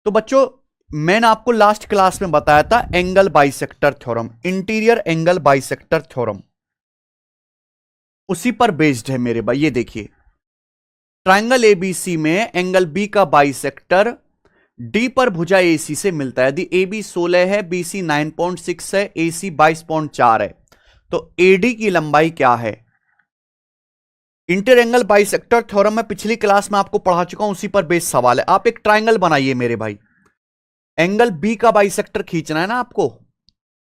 तो बच्चों मैंने आपको लास्ट क्लास में बताया था angle bisector theorem, interior angle bisector theorem, उसी पर बेस्ड है मेरे भाई। ये देखिए ट्राइंगल एबीसी में एंगल बी का बाइसेक्टर डी पर भुजा एसी से मिलता है। यदि ए बी 16 है, बीसी 9.6 है, एसी 22.4 है, तो एडी की लंबाई क्या है? इंटर एंगल बाइसेक्टर थ्योरम में पिछली क्लास में आपको पढ़ा चुका हूं, उसी पर बेस्ड सवाल है। आप एक ट्राइंगल बनाइए मेरे भाई, एंगल बी का बाइसेक्टर खींचना है ना आपको,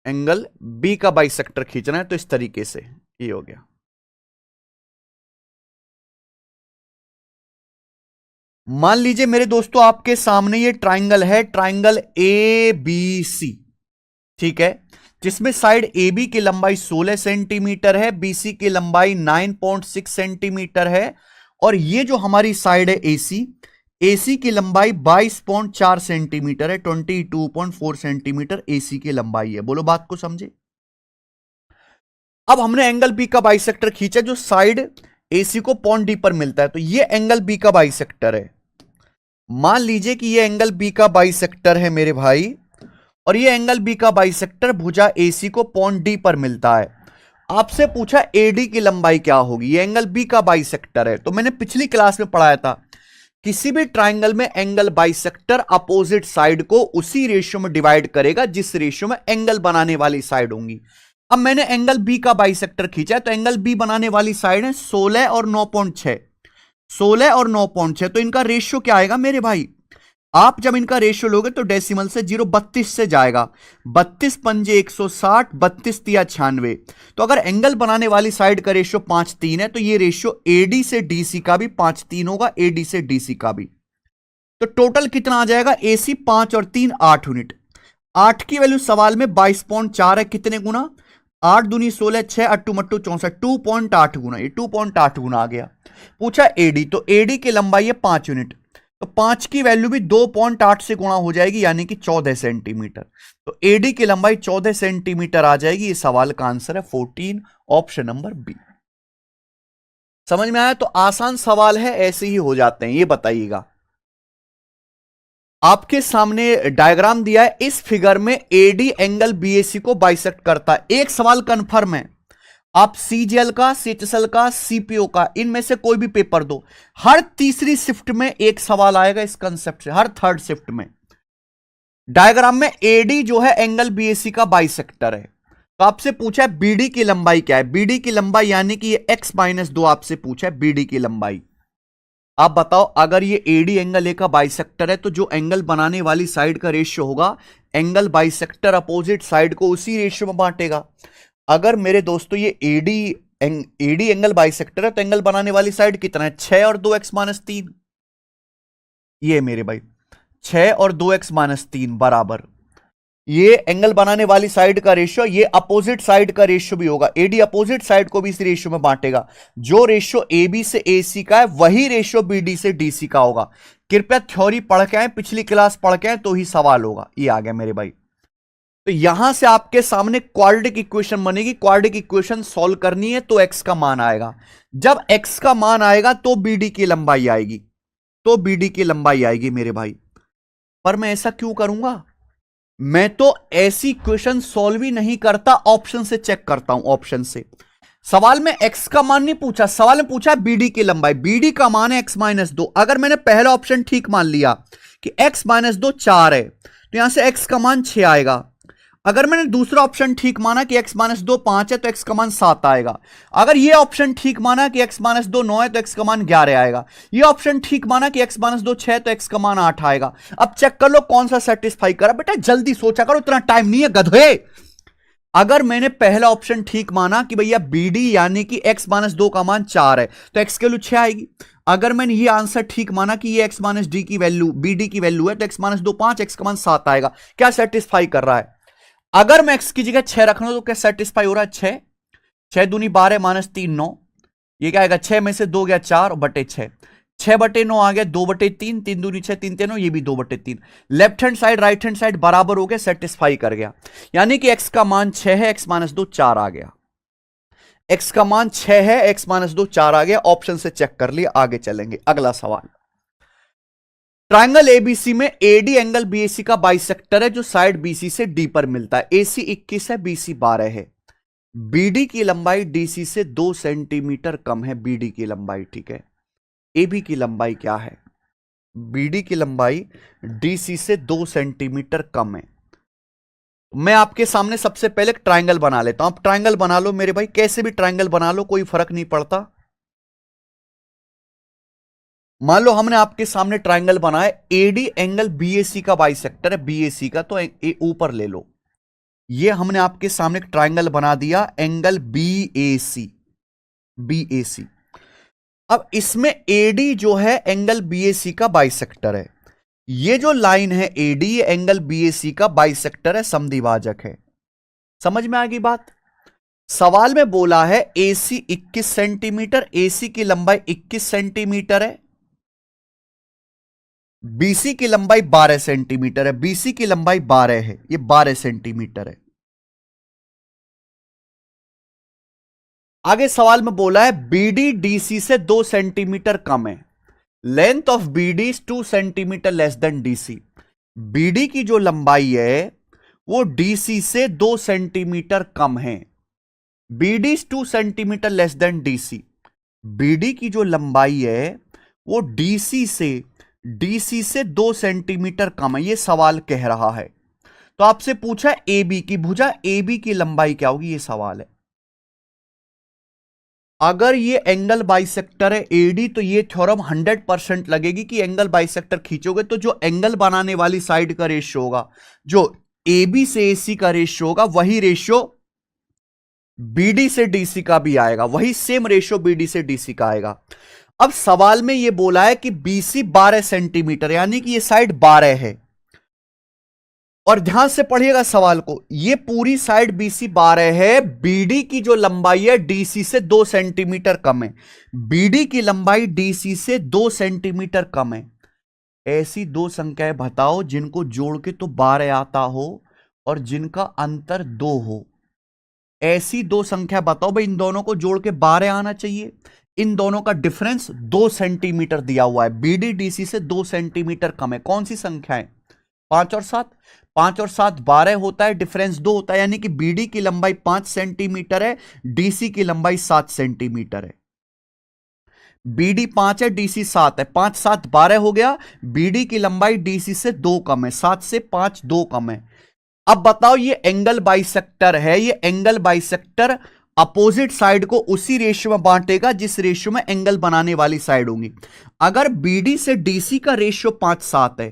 एंगल बी का बाइसेक्टर खींचना है, तो इस तरीके से ये हो गया। मान लीजिए मेरे दोस्तों आपके सामने ये ट्राइंगल है, ट्राइंगल ए बी सी, ठीक है, जिसमें साइड ए बी की लंबाई 16 सेंटीमीटर है, बीसी की लंबाई 9.6 सेंटीमीटर है, और ये जो हमारी साइड है एसी, एसी की लंबाई 22.4 सेंटीमीटर है, 22.4 सेंटीमीटर एसी की लंबाई है। बोलो बात को समझे। अब हमने एंगल बी का बाइसेक्टर खींचा जो साइड एसी को पॉइंट डी पर मिलता है, तो ये एंगल बी का बाइसेक्टर है। मान लीजिए कि ये एंगल बी का बाइसेक्टर है मेरे भाई, और ये एंगल बी का बाइसेक्टर भुजा एसी को पॉइंट डी पर मिलता है। आपसे पूछा एडी की लंबाई क्या होगी, ये एंगल बी का बाइसेक्टर है। तो मैंने पिछली क्लास में पढ़ाया था किसी भी ट्राइंगल में एंगल बाइसेक्टर अपोजिट साइड को उसी रेशियो में डिवाइड करेगा जिस रेशियो में एंगल बनाने वाली साइड होंगी। अब मैंने एंगल बी का बाइसेक्टर खींचा है, तो एंगल बी बनाने वाली साइड है 16 और 9.6, 16 और 9.6, तो इनका रेशियो क्या आएगा मेरे भाई? आप जब इनका रेशियो लोगे तो डेसिमल से 0.32 से जाएगा, 32 पंजे 160, 32 तिया 96। तो अगर एंगल बनाने वाली साइड का रेशियो 5:3 है, तो ये रेशियो एडी से डीसी का भी 5:3 होगा, एडी से डीसी का भी। तो टोटल कितना आ जाएगा? एसी 5 और 3 8 यूनिट। 8 की वैल्यू सवाल में 22.4 है, कितने गुना? 8 दूनी 16, 6 अट्टू मट्टू 64, 2.8 गुना, ये 2.8 गुना आ गया। पूछा एडी, तो एडी की लंबाई है 5 यूनिट, तो 5 की वैल्यू भी 2.8 से गुणा हो जाएगी, यानी कि 14 सेंटीमीटर। तो एडी की लंबाई 14 सेंटीमीटर आ जाएगी। ये सवाल का आंसर है 14, ऑप्शन नंबर बी। समझ में आया? तो आसान सवाल है, ऐसे ही हो जाते हैं। ये बताइएगा, आपके सामने डायग्राम दिया है, इस फिगर में एडी एंगल बीएसी को बाइसेक्ट करता है। एक सवाल कंफर्म है, आप सीजीएल का, सीएचएसएल का, सीपीओ का, इनमें से कोई भी पेपर दो, हर तीसरी शिफ्ट में एक सवाल आएगा इस कंसेप्ट से, हर थर्ड शिफ्ट में। डायग्राम में एडी जो है एंगल बीएसी का बाइसेक्टर है, तो आपसे पूछा है बीडी की लंबाई क्या है। बीडी की लंबाई यानी कि ये x-2 आपसे पूछा है बीडी की लंबाई। आप बताओ, अगर ये एडी एंगल ए का बाइसेक्टर है, तो जो एंगल बनाने वाली साइड का रेशियो होगा, एंगल बाइसेक्टर अपोजिट साइड को उसी रेशियो में बांटेगा। अगर मेरे दोस्तों ये एडी एंगल बाइसेक्टर है, तो एंगल बनाने वाली साइड कितना है? 6 और 2x-3। ये मेरे भाई 6 और 2x-3 बराबर, ये एंगल बनाने वाली साइड का रेशियो, ये अपोजिट साइड का रेशियो भी होगा। एडी अपोजिट साइड को भी इस रेशियो में बांटेगा। जो रेशियो एबी से एसी का है, वही रेशियो बीडी से डीसी का होगा। कृपया थ्योरी पढ़ के आए, पिछली क्लास पढ़ के आए, तो ही सवाल होगा। ये आ गया मेरे भाई। तो यहां से आपके सामने क्वाड्रेटिक इक्वेशन बनेगी, क्वाड्रेटिक इक्वेशन सॉल्व करनी है, तो एक्स का मान आएगा। जब एक्स का मान आएगा तो बीडी की लंबाई आएगी, तो बीडी की लंबाई आएगी मेरे भाई। पर मैं ऐसा क्यों करूंगा? मैं तो ऐसी इक्वेशन सॉल्व ही नहीं करता, ऑप्शन से चेक करता हूं। ऑप्शन से सवाल में एक्स का मान नहीं पूछा, सवाल में पूछा बीडी की लंबाई। बीडी का मान है x-2। अगर मैंने पहला ऑप्शन ठीक मान लिया कि x-2 4 है, तो यहां से x का मान 6 आएगा। अगर मैंने दूसरा ऑप्शन ठीक माना कि x-2 5 है, तो x का मान 7 आएगा। अगर यह ऑप्शन ठीक माना कि x-2 9 है, तो x का मान 11 आएगा। यह ऑप्शन ठीक माना कि x-2 6 है, तो x का मान 8 आएगा। अब चेक कर लो कौन सा सेटिस्फाई करा। बेटा जल्दी सोचा करो, इतना टाइम नहीं है गधे। अगर मैंने पहला ऑप्शन ठीक माना कि भैया बीडी यानी कि x-2 का मान 4 है, तो x की वैल्यू 6 आएगी। अगर मैंने ये आंसर ठीक माना कि ये x-d की वैल्यू बीडी की वैल्यू है, तो x-2 5, x का मान 7 आएगा। क्या सेटिस्फाई कर रहा है? अगर मैं x की जगह 6 रखना, तो क्या सेटिस्फाई हो रहा है? 6 6 दूनी 12 -3 9, ये क्या आएगा? 6 में से 2 गया 4 बटे 6, 6/9 आ गया 2/3, 3 दूनी 6 3 3 9, ये भी 2/3। Left hand side right hand side बराबर हो गया, सेटिस्फाई कर गया। यानी कि x का मान 6 है, x-2 4 आ गया। x का मान 6 है, x-2 4 आ गया। ऑप्शन से चेक कर लिया। आगे चलेंगे, अगला सवाल। ट्रायंगल एबीसी में एडी एंगल बीएसी का बाइसेक्टर है जो साइड बीसी से डी पर मिलता है। एसी 21 है, बीसी 12 है। बीडी की लंबाई डीसी से 2 सेंटीमीटर कम है, बीडी की लंबाई, ठीक है। एबी की लंबाई क्या है? बीडी की लंबाई डीसी से 2 सेंटीमीटर कम है। मैं आपके सामने सबसे पहले एक ट्रायंगल बना लेता हूं। आप ट्रायंगल बना लो मेरे भाई, कैसे भी ट्रायंगल बना लो, कोई फर्क नहीं पड़ता। मान लो हमने आपके सामने ट्रायंगल बनाया, एडी एंगल बीएसी का बाइसेक्टर है, बीएसी का, तो ऊपर ले लो। ये हमने आपके सामने एक ट्रायंगल बना दिया, एंगल बीएसी, बीएसी। अब इसमें एडी जो है एंगल बीएसी का बाइसेक्टर है। ये जो लाइन है एडी एंगल बीएसी का बाइसेक्टर है, समद्विभाजक है। समझ में आ गई बात? सवाल में बोला है एसी 21 सेंटीमीटर, एसी की लंबाई 21 सेंटीमीटर है, बीसी की लंबाई 12 सेंटीमीटर है, बीसी की लंबाई 12 है, ये 12 सेंटीमीटर है। आगे सवाल में बोला है बीडी डीसी से 2 सेंटीमीटर कम है। Length of BD is 2 centimetre less than DC. BD की जो लंबाई है वो डीसी से 2 सेंटीमीटर कम है। BD is 2 centimetre less than DC. BD की जो लंबाई है वो डीसी से 2 सेंटीमीटर कम है, ये सवाल कह रहा है। तो आपसे पूछा एबी की भुजा, एबी की लंबाई क्या होगी, ये सवाल है। अगर ये एंगल बाइसेक्टर है एडी, तो ये थ्योरम 100% लगेगी कि एंगल बाइसेक्टर खींचोगे तो जो एंगल बनाने वाली साइड का रेशियो होगा, जो एबी से एसी का रेशियो होगा, वही रेशियो बीडी से डीसी का भी आएगा, वही सेम रेशियो बीडी से डीसी का आएगा। अब सवाल में ये बोला है कि बीसी 12 सेंटीमीटर, यानी कि ये साइड 12 है। और ध्यान से पढ़िएगा सवाल को, ये पूरी साइड बीसी 12 है। बीडी की जो लंबाई है डीसी से 2 सेंटीमीटर कम है। बीडी की लंबाई डीसी से 2 सेंटीमीटर कम है। ऐसी दो संख्याएं बताओ जिनको जोड़ के तो 12 आता हो और जिनका अंतर 2 हो। ऐसी दो संख्या बताओ भाई, इन दोनों को जोड़ के 12 आना चाहिए। इन दोनों का डिफरेंस 2 सेंटीमीटर दिया हुआ है। बीडी डीसी से 2 सेंटीमीटर कम है। कौन सी संख्या है? 5 और 7। 5 और 7 12 होता है, डिफरेंस 2 होता है, यानी कि बीडी की लंबाई 5 सेंटीमीटर है, डीसी की लंबाई 7 सेंटीमीटर है। बीडी 5 है, डीसी 7 है, 5 7 12 हो गया। बीडी की लंबाई डीसी से 2 कम है, 7 से 5 2 कम है। अब बताओ ये एंगल बाइसेक्टर है, ये एंगल बाइसेक्टर अपोजिट साइड को उसी रेशियो में बांटेगा जिस रेशियो में एंगल बनाने वाली साइड होंगी। अगर बीडी से डीसी का रेशियो 5-7 है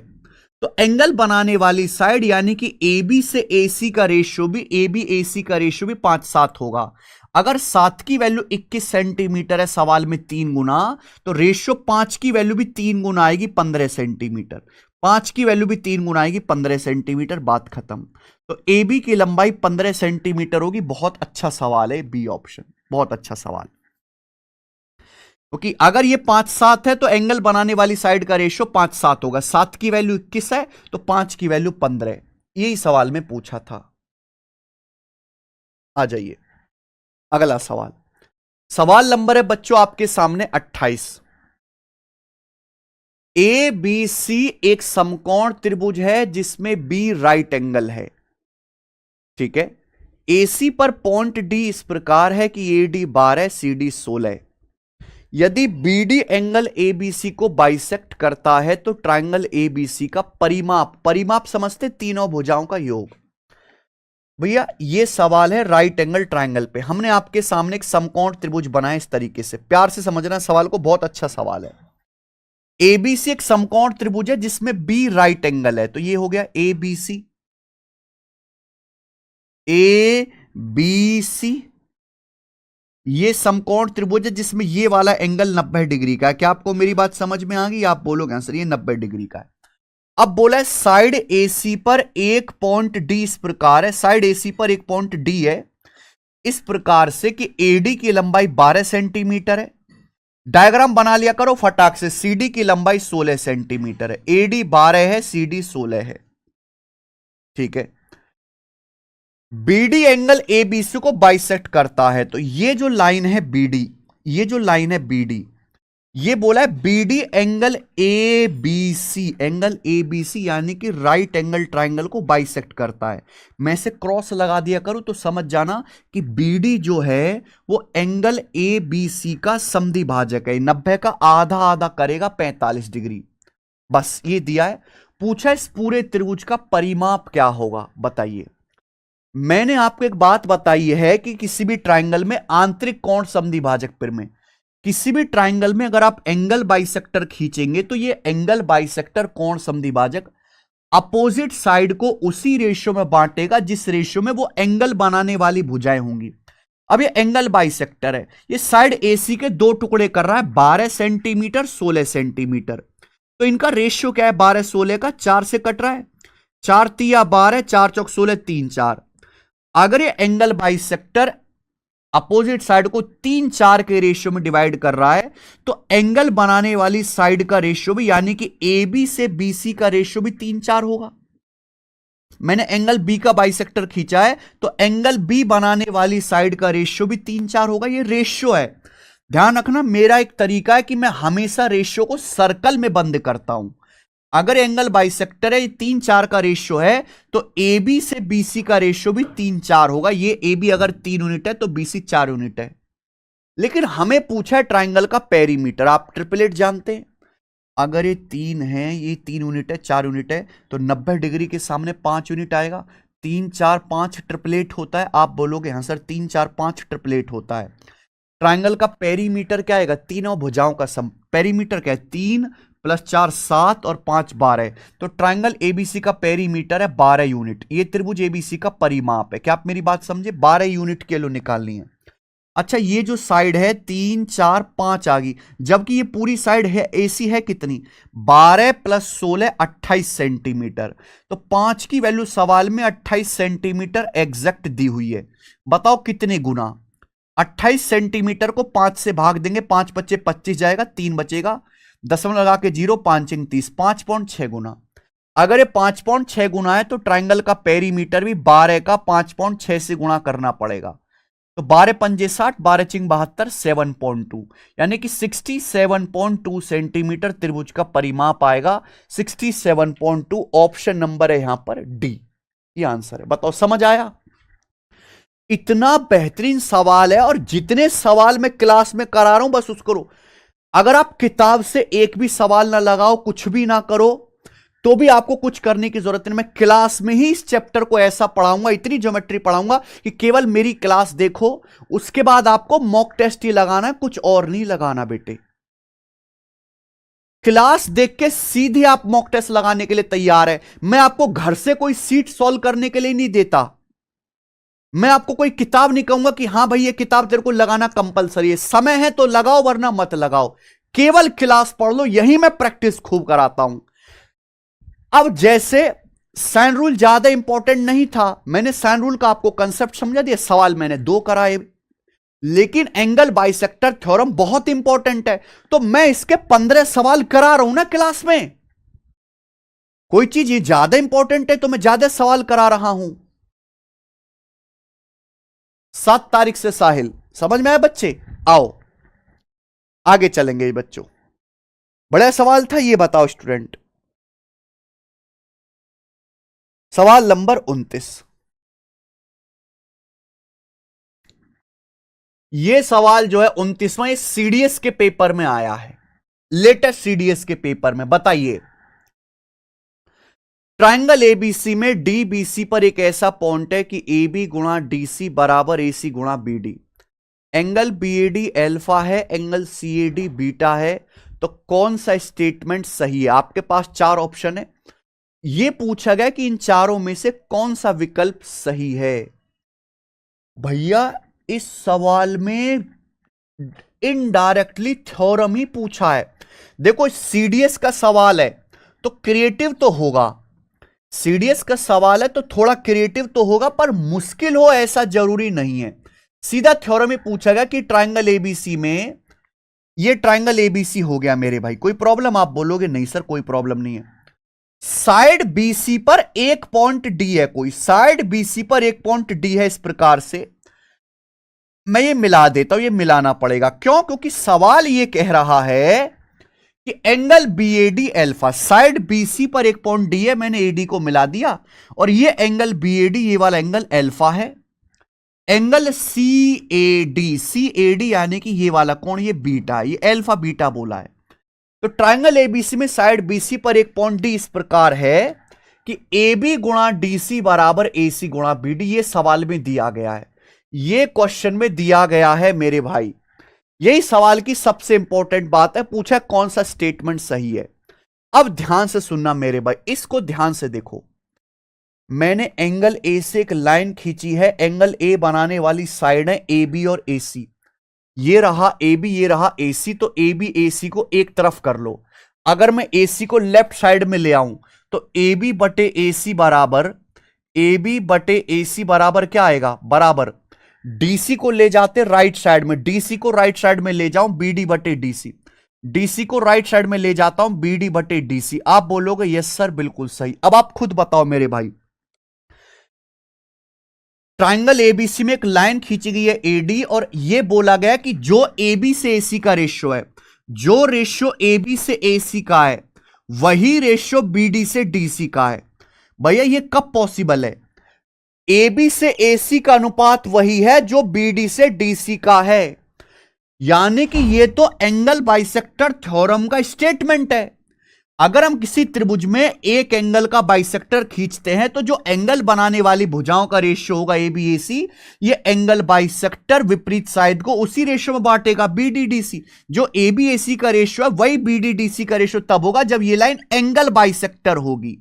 तो एंगल बनाने वाली साइड यानी कि एबी से एसी का रेशियो भी, एबी एसी का रेशियो भी 5-7 होगा। अगर 7 की वैल्यू 21 सेंटीमीटर है सवाल में 3 गुना, तो रेशियो 5 की वैल्यू भी 3 गुना आएगी, 15 सेंटीमीटर। 5 की वैल्यू भी 3 गुना आएगी, 15 सेंटीमीटर, बात खत्म। तो एबी की लंबाई 15 सेंटीमीटर होगी। बहुत अच्छा सवाल है बी ऑप्शन, बहुत अच्छा सवाल। क्योंकि अगर ये 5-7 है तो एंगल बनाने वाली साइड का रेशियो 5-7 होगा। 7 की वैल्यू 21 है तो 5 की वैल्यू 15 है। यही सवाल में पूछा था। आ जाइए अगला सवाल। सवाल नंबर है बच्चों आपके सामने 28। ए बी सी एक समकोण त्रिभुज है जिसमें बी राइट एंगल है, ठीक है। एसी पर पॉइंट डी इस प्रकार है कि ए डी 12 सी डी 16। यदि बीडी एंगल एबीसी को बाइसेक्ट करता है तो ट्रायंगल एबीसी का परिमाप समझते, तीनों भुजाओं का योग। भैया ये सवाल है राइट एंगल ट्रायंगल पे। हमने आपके सामने एक समकोण त्रिभुज बनाया इस तरीके से, प्यार से समझना सवाल को, बहुत अच्छा सवाल है। एबीसी एक समकोण त्रिभुज है जिसमें बी राइट एंगल है, तो ये हो गया एबीसी। एबीसी ये समकोण त्रिभुज है जिसमें ये वाला एंगल 90 डिग्री का है। क्या आपको मेरी बात समझ में आ गई? आप बोलोगे आंसर, ये 90 डिग्री का है। अब बोला है साइड एसी पर एक पॉइंट डी इस प्रकार है, साइड एसी पर एक पॉइंट डी है इस प्रकार से कि एडी की लंबाई 12 सेंटीमीटर है। डायग्राम बना लिया करो फटाक से। सीडी की लंबाई 16 सेंटीमीटर है, एडी 12 है, सीडी 16 है, ठीक है। बीडी एंगल एबीसी को बाइसेक्ट करता है, तो ये जो लाइन है बीडी, ये जो लाइन है बीडी, ये बोला है BD angle A B C, angle A B C यानी कि राइट एंगल ट्राइंगल को बाइसेक्ट करता है। मैं से क्रॉस लगा दिया करूं तो समझ जाना कि बीडी जो है वो एंगल ए बी सी का समद्वि भाजक है। 90 का आधा आधा करेगा 45 डिग्री। बस ये दिया है। पूछा इस पूरे त्रिभुज का परिमाप क्या होगा बताइए। मैंने आपको एक बात बताई है कि किसी भी ट्राइंगल में आंतरिक कोण समद्वि भाजक में, किसी भी ट्राइंगल में अगर आप एंगल बाइसेक्टर खींचेंगे तो ये एंगल बाइसेक्टर कोण समद्विभाजक अपोजिट साइड को उसी रेशियो में बांटेगा जिस रेशियो में वो एंगल बनाने वाली भुजाएं होंगी। अब ये एंगल बाइसेक्टर है, ये साइड एसी के दो टुकड़े कर रहा है, 12 सेंटीमीटर 16 सेंटीमीटर। तो इनका रेशियो क्या है, 12 16 का 4 से कट रहा है, 4 तिया 12, 4 चौक 16, 3 4। अगर ये एंगल बाइसेक्टर अपोजिट साइड को 3 4 के रेशियो में डिवाइड कर रहा है तो एंगल बनाने वाली साइड का रेशियो भी यानी कि ए बी से बी सी का रेशियो भी 3 4 होगा। मैंने एंगल बी का बाइसेक्टर खींचा है तो एंगल बी बनाने वाली साइड का रेशियो भी 3 4 होगा। ये रेशियो है, ध्यान रखना। मेरा एक तरीका है कि मैं हमेशा रेशियो को सर्कल में बंद करता हूं। अगर एंगल बाइसेक्टर है 3 4 का रेशियो है तो ए बी से बी सी का रेशियो भी 3 4 होगा। ये ए बी अगर 3 यूनिट है तो बी सी 4 यूनिट है। लेकिन हमें पूछा है ट्राइंगल का पेरीमीटर। आप ट्रिपलेट जानते हैं, अगर ये 3 है, ये 3 यूनिट है, 4 यूनिट है तो 90 डिग्री के सामने 5 यूनिट आएगा। 3 4 5 ट्रिपलेट होता है। आप बोलोगे हाँ सर 3 4 5 ट्रिपलेट होता है। ट्राइंगल का पेरीमीटर क्या आएगा, तीनों भुजाओं का सम। पेरीमीटर क्या है, 3 + 4 7 और 5 12। तो ट्राइंगल एबीसी का पेरीमीटर है 12 यूनिट। ये त्रिभुज एबीसी का परिमाप है। क्या आप मेरी बात समझे, 12 यूनिट के लिए निकालनी है। अच्छा ये जो साइड है 3 4 5 आ गई, जबकि ये पूरी साइड है एसी है कितनी, 12 + 16 28 सेंटीमीटर। तो 5 की वैल्यू सवाल में 28 सेंटीमीटर एग्जैक्ट दी हुई है। बताओ कितने गुना। 28 सेंटीमीटर को 5 से भाग देंगे, 5 बच्चे 25 जाएगा, 3 बचेगा, दशमलव लगा के 0, 5 × 30, 5.6 गुना। अगर ये 5.6 गुना है तो ट्राइंगल का पेरीमीटर भी 12 का 5.6 से गुणा करना पड़ेगा। तो 12 पंजे 60, 12 × 72, 7.2 यानी कि 67.2 सेंटीमीटर त्रिभुज का परिमाप आएगा। 67.2 ऑप्शन नंबर है यहां पर डी, ये आंसर है। बताओ समझ आया। इतना बेहतरीन सवाल है और जितने सवाल मैं क्लास में करा रहा हूं बस उसको करो। अगर आप किताब से एक भी सवाल ना लगाओ, कुछ भी ना करो, तो भी आपको कुछ करने की जरूरत नहीं। मैं क्लास में ही इस चैप्टर को ऐसा पढ़ाऊंगा, इतनी ज्योमेट्री पढ़ाऊंगा कि केवल मेरी क्लास देखो, उसके बाद आपको मॉक टेस्ट ही लगाना है, कुछ और नहीं लगाना बेटे। क्लास देख के सीधे आप मॉक टेस्ट लगाने के लिए तैयार है। मैं आपको घर से कोई सीट सॉल्व करने के लिए नहीं देता। मैं आपको कोई किताब नहीं कहूंगा कि हां भाई ये किताब तेरे को लगाना कंपलसरी है। समय है तो लगाओ वरना मत लगाओ, केवल क्लास पढ़ लो, यही मैं प्रैक्टिस खूब कराता हूं। अब जैसे साइन रूल ज्यादा इंपॉर्टेंट नहीं था, मैंने साइन रूल का आपको कंसेप्ट समझा दिया, सवाल मैंने 2 कराए। लेकिन एंगल बाइसेक्टर थ्योरम बहुत इंपॉर्टेंट है तो मैं इसके 15 सवाल करा रहा हूं ना क्लास में। कोई चीज ये ज्यादा इंपॉर्टेंट है तो मैं ज्यादा सवाल करा रहा हूं। 7 तारीख से साहिल, समझ में आया बच्चे। आओ आगे चलेंगे। ये बच्चों बड़ा सवाल था, ये बताओ स्टूडेंट। सवाल नंबर 29। ये सवाल जो है 29वां सीडीएस के पेपर में आया है, लेटेस्ट सीडीएस के पेपर में। बताइए ट्राइंगल एबीसी में डीबीसी पर एक ऐसा पॉइंट है कि AB गुणा डीसी बराबर AC गुणा BD। एंगल BAD अल्फा है, एंगल CAD बीटा है। तो कौन सा स्टेटमेंट सही है। आपके पास 4 ऑप्शन है। यह पूछा गया कि इन चारों में से कौन सा विकल्प सही है। भैया इस सवाल में इनडायरेक्टली थ्योरम ही पूछा है। देखो सीडीएस का सवाल है तो क्रिएटिव तो होगा, सीडीएस का सवाल है तो थोड़ा क्रिएटिव तो होगा, पर मुश्किल हो ऐसा जरूरी नहीं है। सीधा थ्योरम ही पूछा गया कि ट्राइंगल एबीसी में, ये ट्राइंगल एबीसी हो गया मेरे भाई, कोई प्रॉब्लम। आप बोलोगे नहीं सर कोई प्रॉब्लम नहीं है। साइड बीसी पर एक पॉइंट डी है, कोई साइड बीसी पर एक पॉइंट डी है। इस प्रकार से मैं ये मिला देता हूं, ये मिलाना पड़ेगा। क्यों? क्योंकि सवाल ये कह रहा है कि angle BAD alpha, side BC पर एक पॉइंट डी है, मैंने AD को मिला दिया, और ये एंगल BAD, ये वाला एंगल अल्फा है। एंगल CAD यानी कि ये वाला कोण, ये बीटा, ये अल्फा बीटा बोला है। तो ट्राइंगल ABC में साइड BC पर एक पॉइंट डी इस प्रकार है कि AB गुणा DC बराबर AC गुणा BD। ये सवाल में दिया गया है, ये क्वेश्चन में दिया गया है मेरे भाई। यही सवाल की सबसे इंपॉर्टेंट बात है, पूछा कौन सा स्टेटमेंट सही है। अब ध्यान से सुनना मेरे भाई, इसको ध्यान से देखो। मैंने एंगल A से एक लाइन खींची है, एंगल A बनाने वाली साइड है AB और AC। ये रहा AB, ये रहा AC, तो AB AC को एक तरफ कर लो। अगर मैं AC को लेफ्ट साइड में ले आऊं तो AB बटे AC बराबर क्या आएगा? बराबर DC को ले जाते राइट साइड में, DC को राइट साइड में ले जाऊं BD बटे DC, DC को राइट साइड में ले जाता हूं BD बटे DC। आप बोलोगे यस सर बिल्कुल सही। अब आप खुद बताओ मेरे भाई, ट्राइंगल ABC में एक लाइन खींची गई है AD, और यह बोला गया कि जो AB से AC का रेशियो है, जो रेशियो AB से AC का है वही रेशियो BD से DC का है। भैया ये कब पॉसिबल है? AB से AC का अनुपात वही है जो BD से DC का है, यानी कि ये तो एंगल बाइसेक्टर थ्योरम का स्टेटमेंट है। अगर हम किसी त्रिभुज में एक एंगल का बाइसेक्टर खींचते हैं तो जो एंगल बनाने वाली भुजाओं का रेशियो होगा ABAC, ये एंगल बाइसेक्टर विपरीत साइड को उसी रेशियो में बांटेगा BDDC। जो ABAC का रेशियो है वही BDDC का रेशियो तब होगा जब ये लाइन एंगल बाइसेक्टर होगी,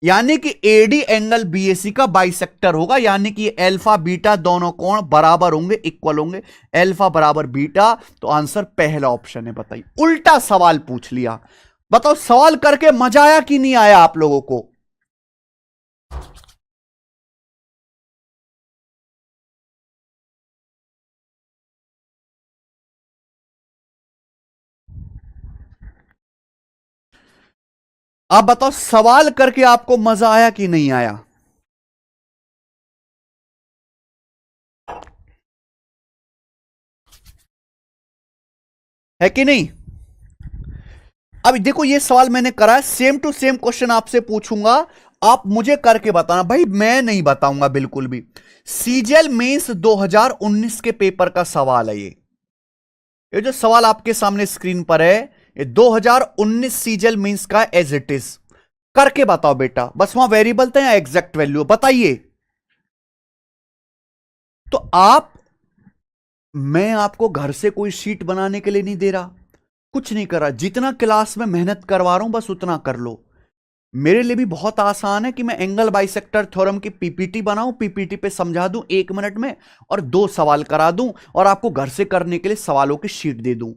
यानी कि AD एंगल BAC का बाइसेक्टर होगा, यानी कि अल्फा बीटा दोनों कोण बराबर होंगे, इक्वल होंगे, अल्फा बराबर बीटा। तो आंसर पहला ऑप्शन है। बताइए, उल्टा सवाल पूछ लिया। बताओ सवाल करके मजा आया कि नहीं आया आप लोगों को? आप बताओ सवाल करके आपको मजा आया कि नहीं आया? है कि नहीं? अब देखो ये सवाल मैंने करा है, सेम टू सेम क्वेश्चन आपसे पूछूंगा, आप मुझे करके बताना। भाई मैं नहीं बताऊंगा बिल्कुल भी। CGL मेंस 2019 के पेपर का सवाल है ये जो सवाल आपके सामने स्क्रीन पर है, ये 2019 CGL मेंस का एज इट इज। करके बताओ बेटा, बस वहां वेरिएबल थे या एग्जैक्ट वैल्यू, बताइए। तो मैं आपको घर से कोई शीट बनाने के लिए नहीं दे रहा, कुछ नहीं कर रहा, जितना क्लास में मेहनत करवा रहा हूं बस उतना कर लो। मेरे लिए भी बहुत आसान है कि मैं एंगल बाइसेक्टर थ्योरम की PPT बनाऊं, PPT पे समझा दूं 1 मिनट में, और 2 सवाल करा दूं, और आपको घर से करने के लिए सवालों की शीट दे दूं।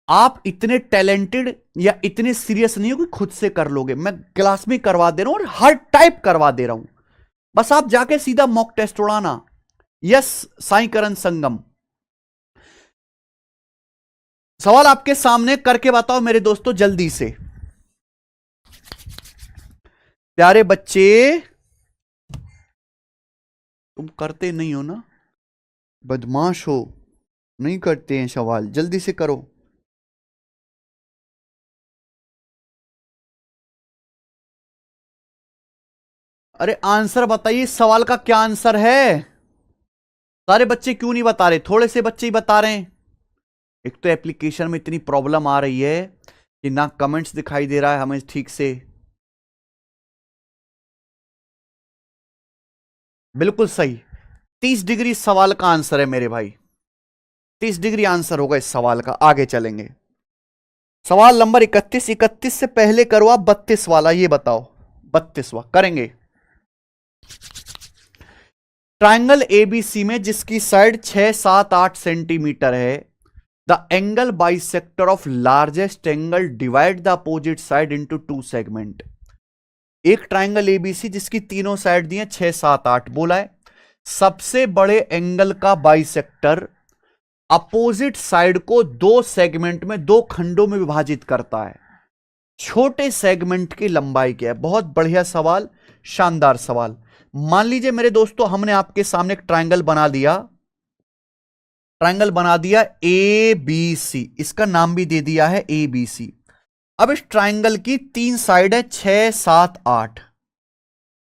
आप इतने टैलेंटेड या इतने सीरियस नहीं हो कि खुद से कर लोगे। मैं क्लास में करवा दे रहा हूं और हर टाइप करवा दे रहा हूं, बस आप जाके सीधा मॉक टेस्ट उड़ाना। यस साईं करण संगम, सवाल आपके सामने, करके बताओ मेरे दोस्तों जल्दी से। प्यारे बच्चे तुम करते नहीं हो ना, बदमाश हो, नहीं करते हैं सवाल, जल्दी से करो। अरे आंसर बताइए, सवाल का क्या आंसर है? सारे बच्चे क्यों नहीं बता रहे? थोड़े से बच्चे ही बता रहे हैं। एक तो एप्लीकेशन में इतनी प्रॉब्लम आ रही है कि ना कमेंट्स दिखाई दे रहा है हमें ठीक से। बिल्कुल सही, 30 डिग्री सवाल का आंसर है मेरे भाई, 30 डिग्री आंसर होगा इस सवाल का। आगे चलेंगे, सवाल नंबर 31। 31 से पहले करो आप 32 वाला, ये बताओ 32वां करेंगे। ट्राइंगल ABC में जिसकी साइड 6, 7, 8 सेंटीमीटर है, the angle bisector of largest angle divide the opposite side into 2 segment. एक ट्राइंगल ABC जिसकी तीनों साइड दी है 6, 7, 8, बोला है सबसे बड़े एंगल का बाइसेक्टर अपोजिट साइड को 2 सेगमेंट में, 2 खंडों में विभाजित करता है। छोटे सेगमेंट की लंबाई क्या है? बहुत बढ़िया सवाल, शानदार सवाल। मान लीजिए मेरे दोस्तों हमने आपके सामने एक ट्राइंगल बना दिया, ट्राइंगल बना दिया ए बी सी, इसका नाम भी दे दिया है ए बी सी। अब इस ट्राइंगल की 3 साइड है, 6 7 8,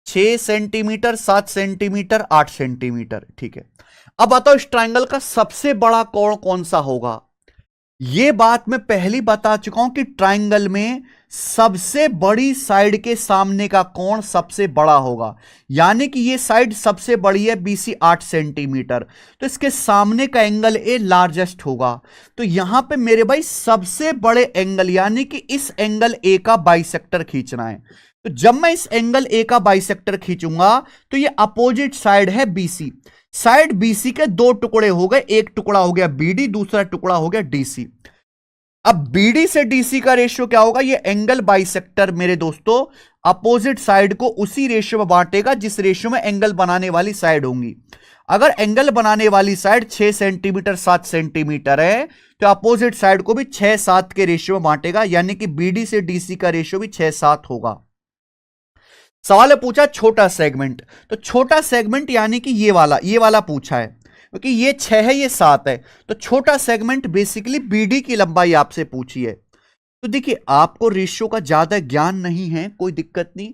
6 सेंटीमीटर 7 सेंटीमीटर 8 सेंटीमीटर, ठीक है। अब बताओ इस ट्राइंगल का सबसे बड़ा कोण कौन सा होगा। यह बात मैं पहले बता चुका हूं कि ट्राइंगल में सबसे बड़ी साइड के सामने का कोण सबसे बड़ा होगा, यानी कि यह साइड सबसे बड़ी है BC 8 सेंटीमीटर, तो इसके सामने का एंगल ए लार्जेस्ट होगा। तो यहां पे मेरे भाई सबसे बड़े एंगल यानी कि इस एंगल ए का बाइसेक्टर खींचना है। तो जब मैं इस एंगल ए का बाइसेक्टर खींचूंगा तो यह अपोजिट साइड है BC। साइड BC के 2 टुकड़े हो गए, एक टुकड़ा हो गया BD, दूसरा टुकड़ा हो गया DC। अब BD से DC का रेशियो क्या होगा, ये एंगल बाइसेक्टर मेरे दोस्तों अपोजिट साइड को उसी रेशियो में बांटेगा जिस रेशियो में एंगल बनाने वाली साइड होंगी। अगर एंगल बनाने वाली साइड 6 सेंटीमीटर 7 सेंटीमीटर है तो अपोजिट साइड को भी 6 7 के रेशियो में बांटेगा, यानी कि BD से DC का रेशियो भी 6 7 होगा। सवाल पूछा छोटा सेगमेंट, तो छोटा सेगमेंट यानी कि ये वाला पूछा है, क्योंकि ये 6 है ये 7 है, तो छोटा सेगमेंट बेसिकली BD की लंबाई आपसे पूछी है। तो देखिए आपको रेशियो का ज्यादा ज्ञान नहीं है, कोई दिक्कत नहीं,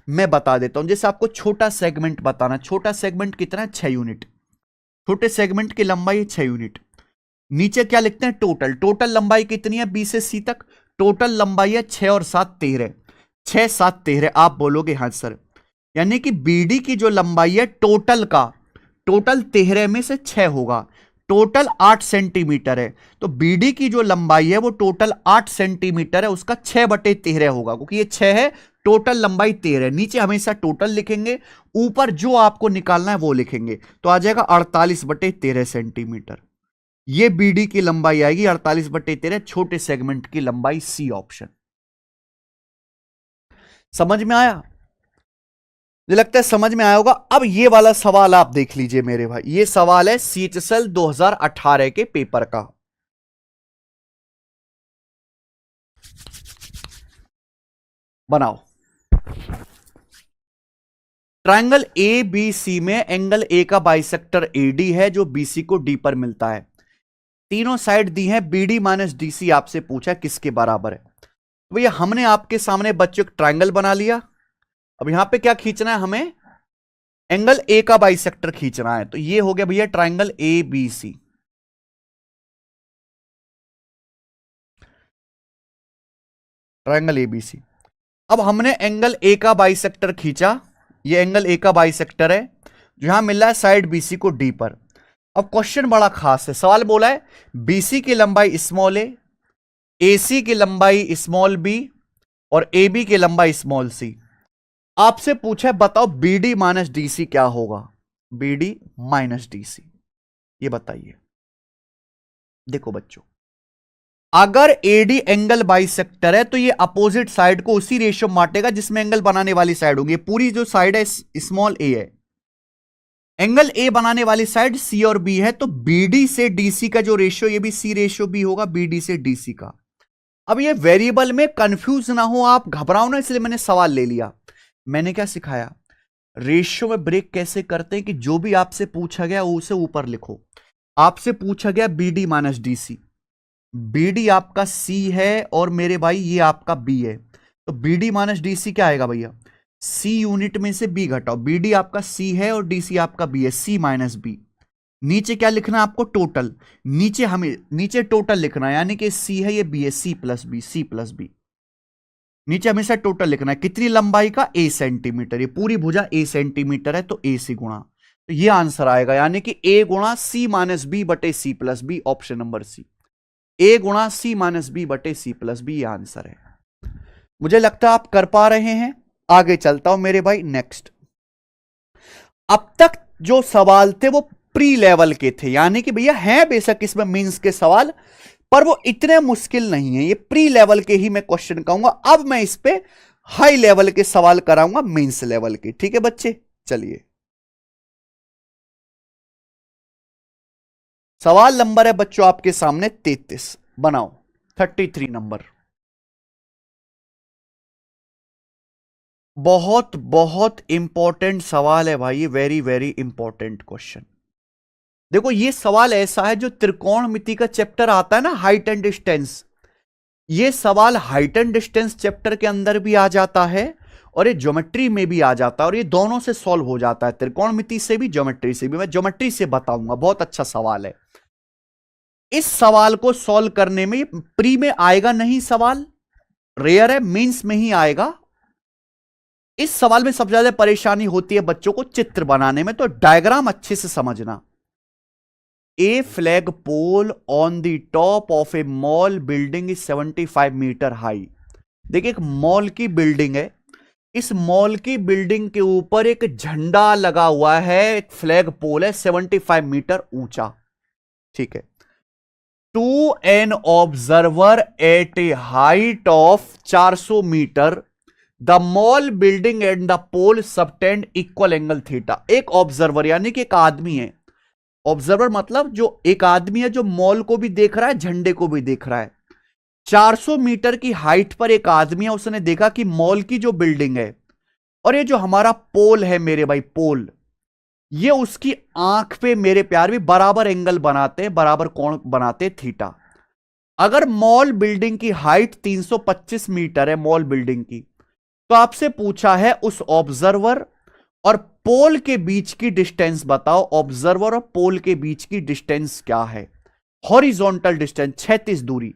मैं बता देता हूं। जैसे आपको छोटा सेगमेंट बताना, छोटा सेगमेंट कितना है 6 यूनिट, छोटे सेगमेंट की लंबाई है 6 यूनिट। नीचे क्या लिखते हैं टोटल, टोटल लंबाई कितनी है B से C तक, टोटल लंबाई है 6 और 7 13, 6 7 13। आप बोलोगे हाँ सर, यानी कि BD की जो लंबाई है टोटल का, टोटल 13 में से 6 होगा, टोटल 8 सेंटीमीटर है, तो BD की जो लंबाई है वो टोटल 8 सेंटीमीटर है, उसका 6/13 होगा, क्योंकि ये 6 है, टोटल लंबाई 13। नीचे हमेशा टोटल लिखेंगे, ऊपर जो आपको निकालना है वो लिखेंगे, तो आ जाएगा 48/13 सेंटीमीटर। ये BD की लंबाई आएगी 48/13, छोटे सेगमेंट की लंबाई C ऑप्शन। समझ में आया, मुझे लगता है समझ में आया होगा। अब ये वाला सवाल आप देख लीजिए मेरे भाई, ये सवाल है CHSL 2018 के पेपर का। बनाओ, ट्रायंगल ABC में एंगल A का बाइसेक्टर AD है जो BC को D पर मिलता है। तीनों साइड दी है, BD माइनस DC आपसे पूछा किसके बराबर है। तो भैया हमने आपके सामने बच्चों एक ट्रायंगल बना लिया, अब यहां पे क्या खींचना है हमें, एंगल A का बाइसेक्टर खींचना है। तो ये हो गया भैया ट्रायंगल ABC। ट्रायंगल ABC, अब हमने एंगल A का बाइसेक्टर खींचा, ये एंगल A का बाइसेक्टर है जो यहां मिल रहा है साइड BC को D पर। अब क्वेश्चन बड़ा खास है, सवाल बोला है BC की लंबाई स्मॉल a, AC की लंबाई स्मॉल b और AB की लंबाई स्मॉल c। आपसे पूछा है बताओ BD माइनस DC क्या होगा, BD माइनस DC, ये बताइए। देखो बच्चों, अगर AD एंगल बाइसेक्टर है तो ये अपोजिट साइड को उसी रेशियो बांटेगा जिसमें एंगल बनाने वाली साइड होगी। पूरी जो साइड है स्मॉल a है, एंगल A बनाने वाली साइड C और B है, तो BD से DC का जो रेशियो ये भी C रेशियो B होगा BD से DC का। अब ये वेरिएबल में कंफ्यूज ना हो, आप घबराओ ना, इसलिए मैंने सवाल ले लिया। मैंने क्या सिखाया, रेशियो में ब्रेक कैसे करते हैं कि जो भी आपसे पूछा गया उसे ऊपर लिखो। आपसे पूछा गया BD माइनस DC, BD आपका C है और मेरे भाई ये आपका B है, तो BD माइनस DC क्या आएगा भैया, C यूनिट में से B घटाओ, BD आपका C है और DC आपका B है, C माइनस B। नीचे क्या लिखना है आपको टोटल, नीचे टोटल लिखना है, यानी कि C है ये B है, C plus B, C plus B। नीचे हमेशा टोटल लिखना है, कितनी लंबाई का A सेंटीमीटर, ये पूरी भुजा A सेंटीमीटर है तो A से गुणा, तो ये आंसर आएगा, यानी कि A गुणा C माइनस B बटे C plus B, option number C। A गुणा C माइनस B बटे C प्लस B, ये आंसर है। मुझे लगता है आप कर पा रहे हैं। आगे चलता हूं मेरे भाई नेक्स्ट। अब तक जो सवाल थे वो प्री लेवल के थे, यानी कि भैया हैं बेशक इसमें मींस के सवाल, पर वो इतने मुश्किल नहीं है, ये प्री लेवल के ही मैं क्वेश्चन कहूंगा। अब मैं इस पे हाई लेवल के सवाल कराऊंगा, मींस लेवल के, ठीक है बच्चे। चलिए, सवाल नंबर है बच्चों आपके सामने 33, बनाओ 33 नंबर। बहुत बहुत इंपॉर्टेंट सवाल है भाई, वेरी वेरी इंपॉर्टेंट क्वेश्चन। देखो ये सवाल ऐसा है जो त्रिकोणमिति का चैप्टर आता है ना, हाइट एंड डिस्टेंस, ये सवाल हाइट एंड डिस्टेंस चैप्टर के अंदर भी आ जाता है और ये ज्योमेट्री में भी आ जाता है, और ये दोनों से सॉल्व हो जाता है, त्रिकोणमिति से भी ज्योमेट्री से भी। मैं ज्योमेट्री से बताऊंगा, बहुत अच्छा सवाल है। इस सवाल को सॉल्व करने में, प्री में आएगा नहीं सवाल, रेयर है, मींस में ही आएगा। इस सवाल में सबसे ज्यादा परेशानी होती है बच्चों को चित्र बनाने में, तो डायग्राम अच्छे से समझना। A flagpole on the top of a mall building is 75 metre high. देखिए एक मॉल की बिल्डिंग है, इस मॉल की बिल्डिंग के ऊपर एक झंडा लगा हुआ है, एक फ्लैग पोल है 75 मीटर ऊंचा, ठीक है। To an observer at a height of 400 metre the mall building and the pole subtend equal angle theta. एक ऑब्जर्वर यानी कि एक आदमी है, ऑब्जर्वर मतलब जो एक आदमी है जो मॉल को भी देख रहा है, झंडे को भी देख रहा है। 400 मीटर की हाइट पर एक आदमी है, उसने देखा कि मॉल की जो बिल्डिंग है और ये जो हमारा पोल है मेरे भाई, पोल, ये उसकी आंख पे मेरे प्यार भी बराबर एंगल बनाते हैं, बराबर कोण बनाते हैं थीटा। अगर मॉल बिल्डिंग की हाइट 325 मीटर है मॉल बिल्डिंग की, तो आपसे पूछा है उस ऑब्जर्वर और पोल के बीच की डिस्टेंस बताओ। ऑब्जर्वर और पोल के बीच की डिस्टेंस क्या है? हॉरिजॉन्टल डिस्टेंस, 36 दूरी,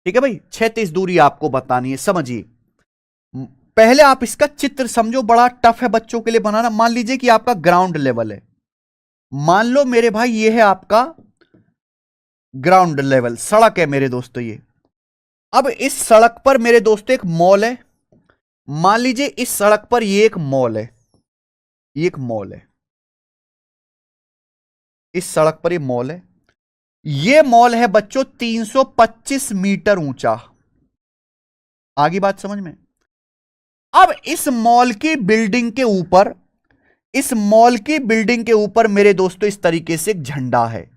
ठीक है भाई, 36 दूरी आपको बतानी है। समझिए, पहले आप इसका चित्र समझो, बड़ा टफ है बच्चों के लिए बनाना। मान लीजिए कि आपका ग्राउंड लेवल है, मान लो मेरे भाई ये है आपका ग्राउंड लेवल, सड़क है मेरे दोस्तों ये। अब इस सड़क पर मेरे दोस्तों एक मॉल है, मान लीजिए इस सड़क पर ये एक मॉल है, ये एक मॉल है, इस सड़क पर ये मॉल है। ये मॉल है बच्चों 325 मीटर ऊंचा, आगे बात समझ में। अब इस मॉल की बिल्डिंग के ऊपर, इस मॉल की बिल्डिंग के ऊपर मेरे दोस्तों इस तरीके से एक झंडा है।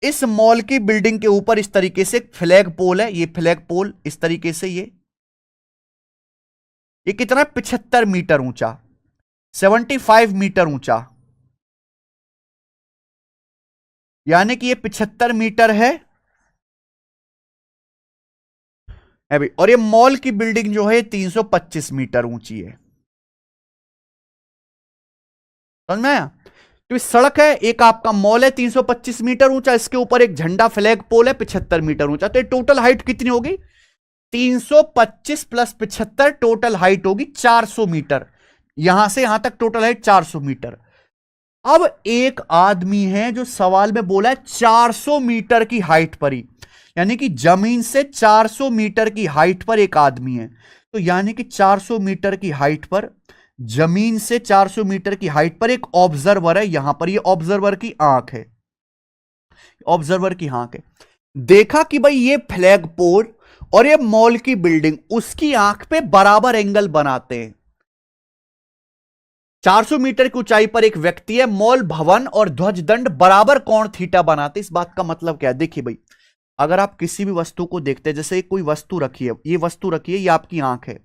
इस मॉल की बिल्डिंग के ऊपर इस तरीके से एक फ्लैग पोल है, ये फ्लैग पोल इस तरीके से, ये कितना 75 मीटर ऊंचा, 75 मीटर ऊंचा, यानी कि ये 75 मीटर है भाई, और ये मॉल की बिल्डिंग जो है 325 मीटर ऊंची है। समझ में आया? तो इस सड़क है, एक आपका मॉल है 325 मीटर ऊंचा, इसके ऊपर एक झंडा फ्लैग पोल है 75 मीटर ऊंचा, तो टोटल हाइट कितनी होगी? 325 प्लस 75, टोटल हाइट होगी 400 मीटर। यहां से यहां तक टोटल हाइट 400 मीटर। अब एक आदमी है जो सवाल में बोला है 400 मीटर की हाइट पर ही, यानी कि जमीन से 400 मीटर की हाइट पर एक आदमी है, तो यानी कि 400 मीटर की हाइट पर, जमीन से 400 मीटर की हाइट पर एक ऑब्जर्वर है यहां पर, ये ऑब्जर्वर की आंख है, ऑब्जर्वर की आंख है। देखा कि भाई ये फ्लैग पोल और ये मॉल की बिल्डिंग उसकी आंख पे बराबर एंगल बनाते हैं। 400 मीटर की ऊंचाई पर एक व्यक्ति है, मॉल भवन और ध्वज दंड बराबर कोण थीटा बनाते। इस बात का मतलब क्या है? देखिए भाई, अगर आप किसी भी वस्तु को देखते हैं, जैसे कोई वस्तु रखी है, ये वस्तु रखी है, ये आपकी आंख है,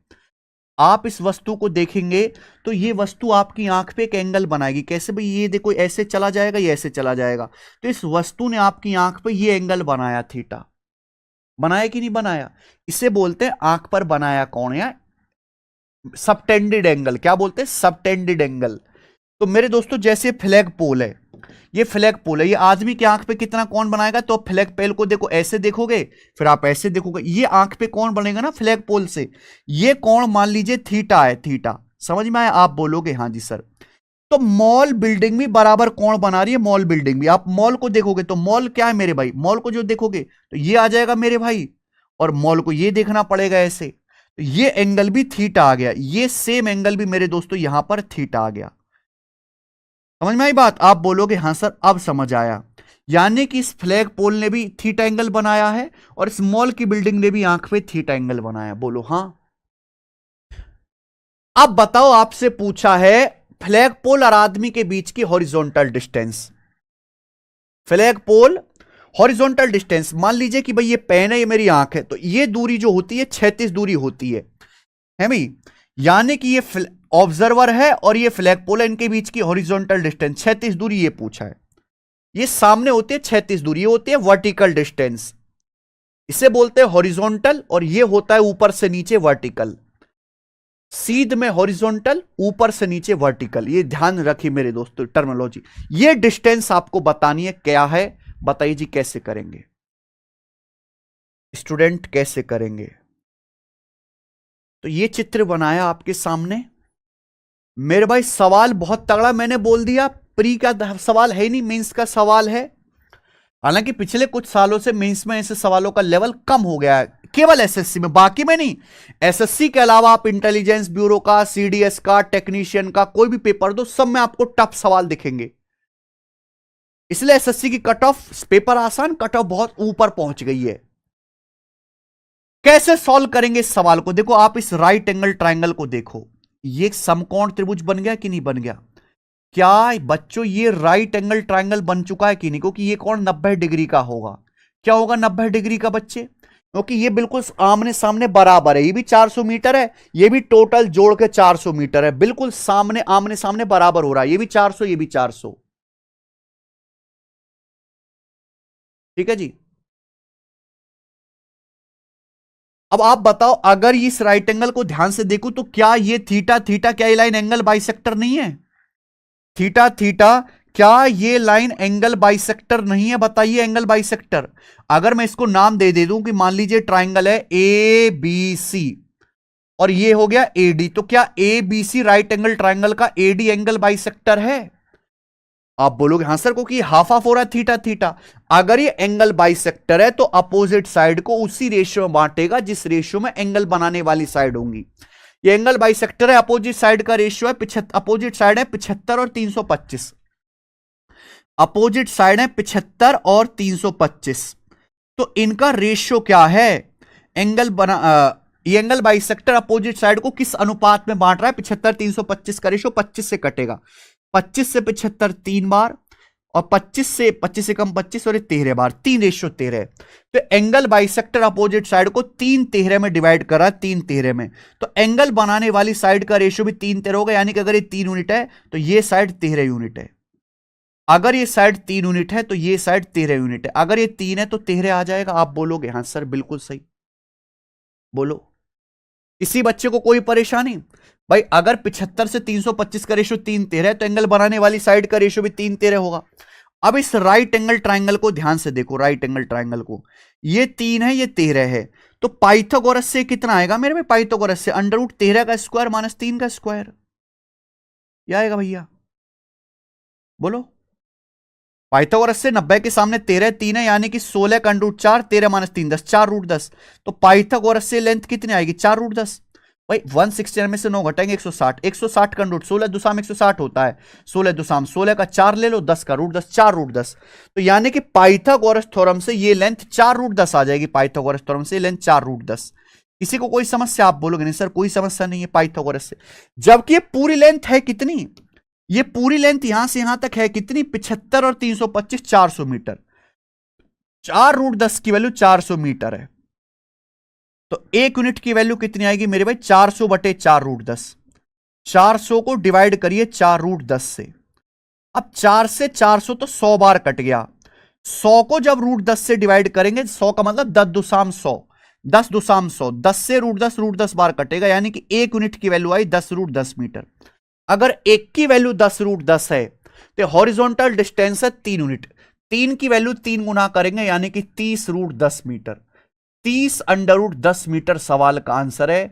आप इस वस्तु को देखेंगे तो ये वस्तु आपकी आंख पे एक एंगल बनाएगी। कैसे भाई? ये देखो ऐसे चला जाएगा, ये ऐसे चला जाएगा, तो इस वस्तु ने आपकी आंख पे ये एंगल बनाया, थीटा। बनाया कि नहीं बनाया? इसे बोलते हैं आंख पर बनाया कोण या सबटेंडेड एंगल। क्या बोलते हैं? Subtended angle. तो मेरे दोस्तों जैसे फ्लैग पोल है, ये फ्लैग पोल है, ये आदमी की आंख पे कितना कोण बनाएगा? तो फ्लैग पोल को देखो, ऐसे देखोगे, फिर आप ऐसे देखोगे, ये आंख पे कोण बनेगा ना फ्लैग पोल से, ये कोण मान लीजिए थीटा है, थीटा। समझ में आया? आप बोलोगे हाँ जी सर। तो मॉल बिल्डिंग भी बराबर कोण बना रही है, मॉल बिल्डिंग भी। आप मॉल को देखोगे तो मॉल क्या है मेरे भाई? मॉल को जो देखोगे तो ये आ जाएगा मेरे भाई, और मॉल को ये देखना पड़ेगा ऐसे, तो ये एंगल भी थीटा आ गया, ये सेम एंगल भी मेरे दोस्तों यहां पर थीटा आ गया। समझ में आई बात? आप बोलोगे हाँ सर अब समझ आया। यानी कि इस फ्लैग पोल ने भी थीटा एंगल बनाया है और इस मॉल की बिल्डिंग ने भी आंख पे थीटा एंगल बनाया। बोलो हाँ। अब बताओ, आपसे पूछा है फ्लैग पोल और आदमी के बीच की हॉरिजॉन्टल डिस्टेंस। फ्लैग पोल हॉरिजॉन्टल डिस्टेंस, मान लीजिए कि भाई ये पेन है, ये मेरी आंख है, तो ये दूरी जो होती है 36 दूरी होती है भाई। यानी कि ये ऑब्जर्वर है और ये फ्लैग पोल है, इनके बीच की हॉरिजॉन्टल डिस्टेंस 36 दूरी ये पूछा है। ये सामने होती है 36 दूरी, ये होती है वर्टिकल डिस्टेंस, इसे बोलते हैं हॉरिजॉन्टल, और ये होता है ऊपर से नीचे वर्टिकल। सीध में हॉरिजॉन्टल, ऊपर से नीचे वर्टिकल, ये ध्यान रखिए मेरे दोस्तों टर्मिनोलॉजी। ये डिस्टेंस आपको बतानी है क्या है, बताइए जी कैसे करेंगे स्टूडेंट, कैसे करेंगे। तो ये चित्र बनाया आपके सामने मेरे भाई। सवाल बहुत तगड़ा मैंने बोल दिया, प्री का सवाल है नहीं, मेंस का सवाल है। हालांकि पिछले कुछ सालों से मेंस में ऐसे सवालों का लेवल कम हो गया है, केवल एसएससी में, बाकी में नहीं। एसएससी के अलावा आप इंटेलिजेंस ब्यूरो का, सीडीएस का, टेक्नीशियन का कोई भी पेपर दो, सब में आपको टफ सवाल दिखेंगे। इसलिए एसएससी की कट ऑफ, पेपर आसान, कट ऑफ बहुत ऊपर पहुंच गई है। कैसे सॉल्व करेंगे इस सवाल को, देखो आप इस राइट एंगल ट्राइंगल को देखो, ये समकोण त्रिभुज बन गया कि नहीं बन गया। क्या बच्चों ये राइट एंगल ट्राइंगल बन चुका है कि नहीं, क्योंकि ये कोण 90 डिग्री का होगा। क्या होगा 90 डिग्री का बच्चे, क्योंकि ये बिल्कुल आमने सामने बराबर है। ये भी 400 मीटर है, ये भी टोटल जोड़ के 400 मीटर है, बिल्कुल सामने आमने सामने बराबर हो रहा है। ये भी 400, ये भी 400, ठीक है जी। अब आप बताओ, अगर इस राइट एंगल को ध्यान से देखूं तो क्या ये थीटा थीटा, क्या ये लाइन एंगल बाइसेक्टर नहीं है? थीटा थीटा, क्या ये लाइन एंगल बाइसेक्टर नहीं है? बताइए एंगल बाइसेक्टर। अगर मैं इसको नाम दे दूं कि मान लीजिए ट्राइंगल है ए बी सी और ये हो गया एडी, तो क्या A B C right angle triangle का एडी एंगल बाइसेक्टर है? आप बोलोगे हाँ सर, क्योंकि हाफ हाफ हो रहा है थीटा थीटा। अगर ये एंगल बाइसेक्टर है तो अपोजिट साइड को उसी रेशियो में बांटेगा जिस रेशियो में एंगल बनाने वाली साइड होंगी। ये एंगल बाइसेक्टर है, अपोजिट साइड का रेशियो है अपोजिट साइड है 75 और 325। अपोजिट साइड है 75 और 325, तो इनका रेशियो क्या है? एंगल बना ये एंगल बाइसेक्टर अपोजिट साइड को किस अनुपात में बांट रहा है? 75 325 का रेशियो 25 से कटेगा। 25 से 75 3 बार, और 25 से कम 25 और ये 13 बार, 3:13। तो एंगल बाइसेक्टर अपोजिट साइड को 3/13 में डिवाइड कर रहा है, 3/13 में। तो एंगल बनाने वाली साइड का रेशियो भी 3/13 होगा, यानी कि अगर ये 3 यूनिट है तो ये साइड 13 यूनिट है। अगर ये साइड 3 यूनिट है तो ये साइड 13 यूनिट है। अगर ये 3 है तो 13 आ जाएगा। आप बोलोगे हाँ सर बिल्कुल सही, बोलो। इसी बच्चे को कोई परेशानी भाई? अगर 75 से 325 का रेशियो 3/13 है तो एंगल बनाने वाली साइड का रेशियो भी 3/13 होगा। अब इस राइट एंगल ट्राइंगल को ध्यान से देखो, राइट एंगल ट्राइंगल को, ये 3 है, ये 13 है, तो पाइथागोरस से कितना आएगा मेरे में? पाइथागोरस से √13 का स्क्वायर माइनस 3 का स्क्वायर, यह आएगा भैया, बोलो। पाइथागोरस से 90 के सामने 13 3 है, यानी कि 16 का √4, 13 माइनस 3 10, 4√10। तो पाइथागोरस से लेंथ कितनी आएगी? 4√10। भाई 160 में से 9 घटाएंगे 160, 160 का √ 16 दुसाम 160 होता है, 16 दुसाम 16 का 4 ले लो, 10 का √10, 4√10। तो यानी कि पाइथागोरस थ्योरम से ये लेंथ 4√10 आ जाएगी। पाइथागोरस थ्योरम से लेंथ 4√10। किसी को कोई समस्या? आप बोलोगे नहीं सर कोई समस्या नहीं है पाइथागोरस से, जबकि ये पूरी लेंथ है कितनी? ये पूरी लेंथ यहां से यहां तक है कितनी? 75 और 325, 400 मीटर। 4√10 की वैल्यू 400 मीटर है, तो 1 यूनिट की वैल्यू कितनी आएगी मेरे भाई? 400 बटे 4√10। 400 को डिवाइड करिए 4√10 से। अब 4 से 400 तो 100 बार कट गया। 100 को जब √10 से डिवाइड करेंगे, 100 का मतलब 10 दुसाम 100, 10 दुसाम 100, 10 से √10 बार कटेगा, यानी कि 1 यूनिट की वैल्यू आई 10√10 मीटर। अगर 1 की वैल्यू 10√10 है तो हॉरिजॉन्टल डिस्टेंस है 3 यूनिट। 3 की वैल्यू 3 गुना करेंगे, यानी कि 30√10 मीटर। 30√10 मीटर सवाल का आंसर है।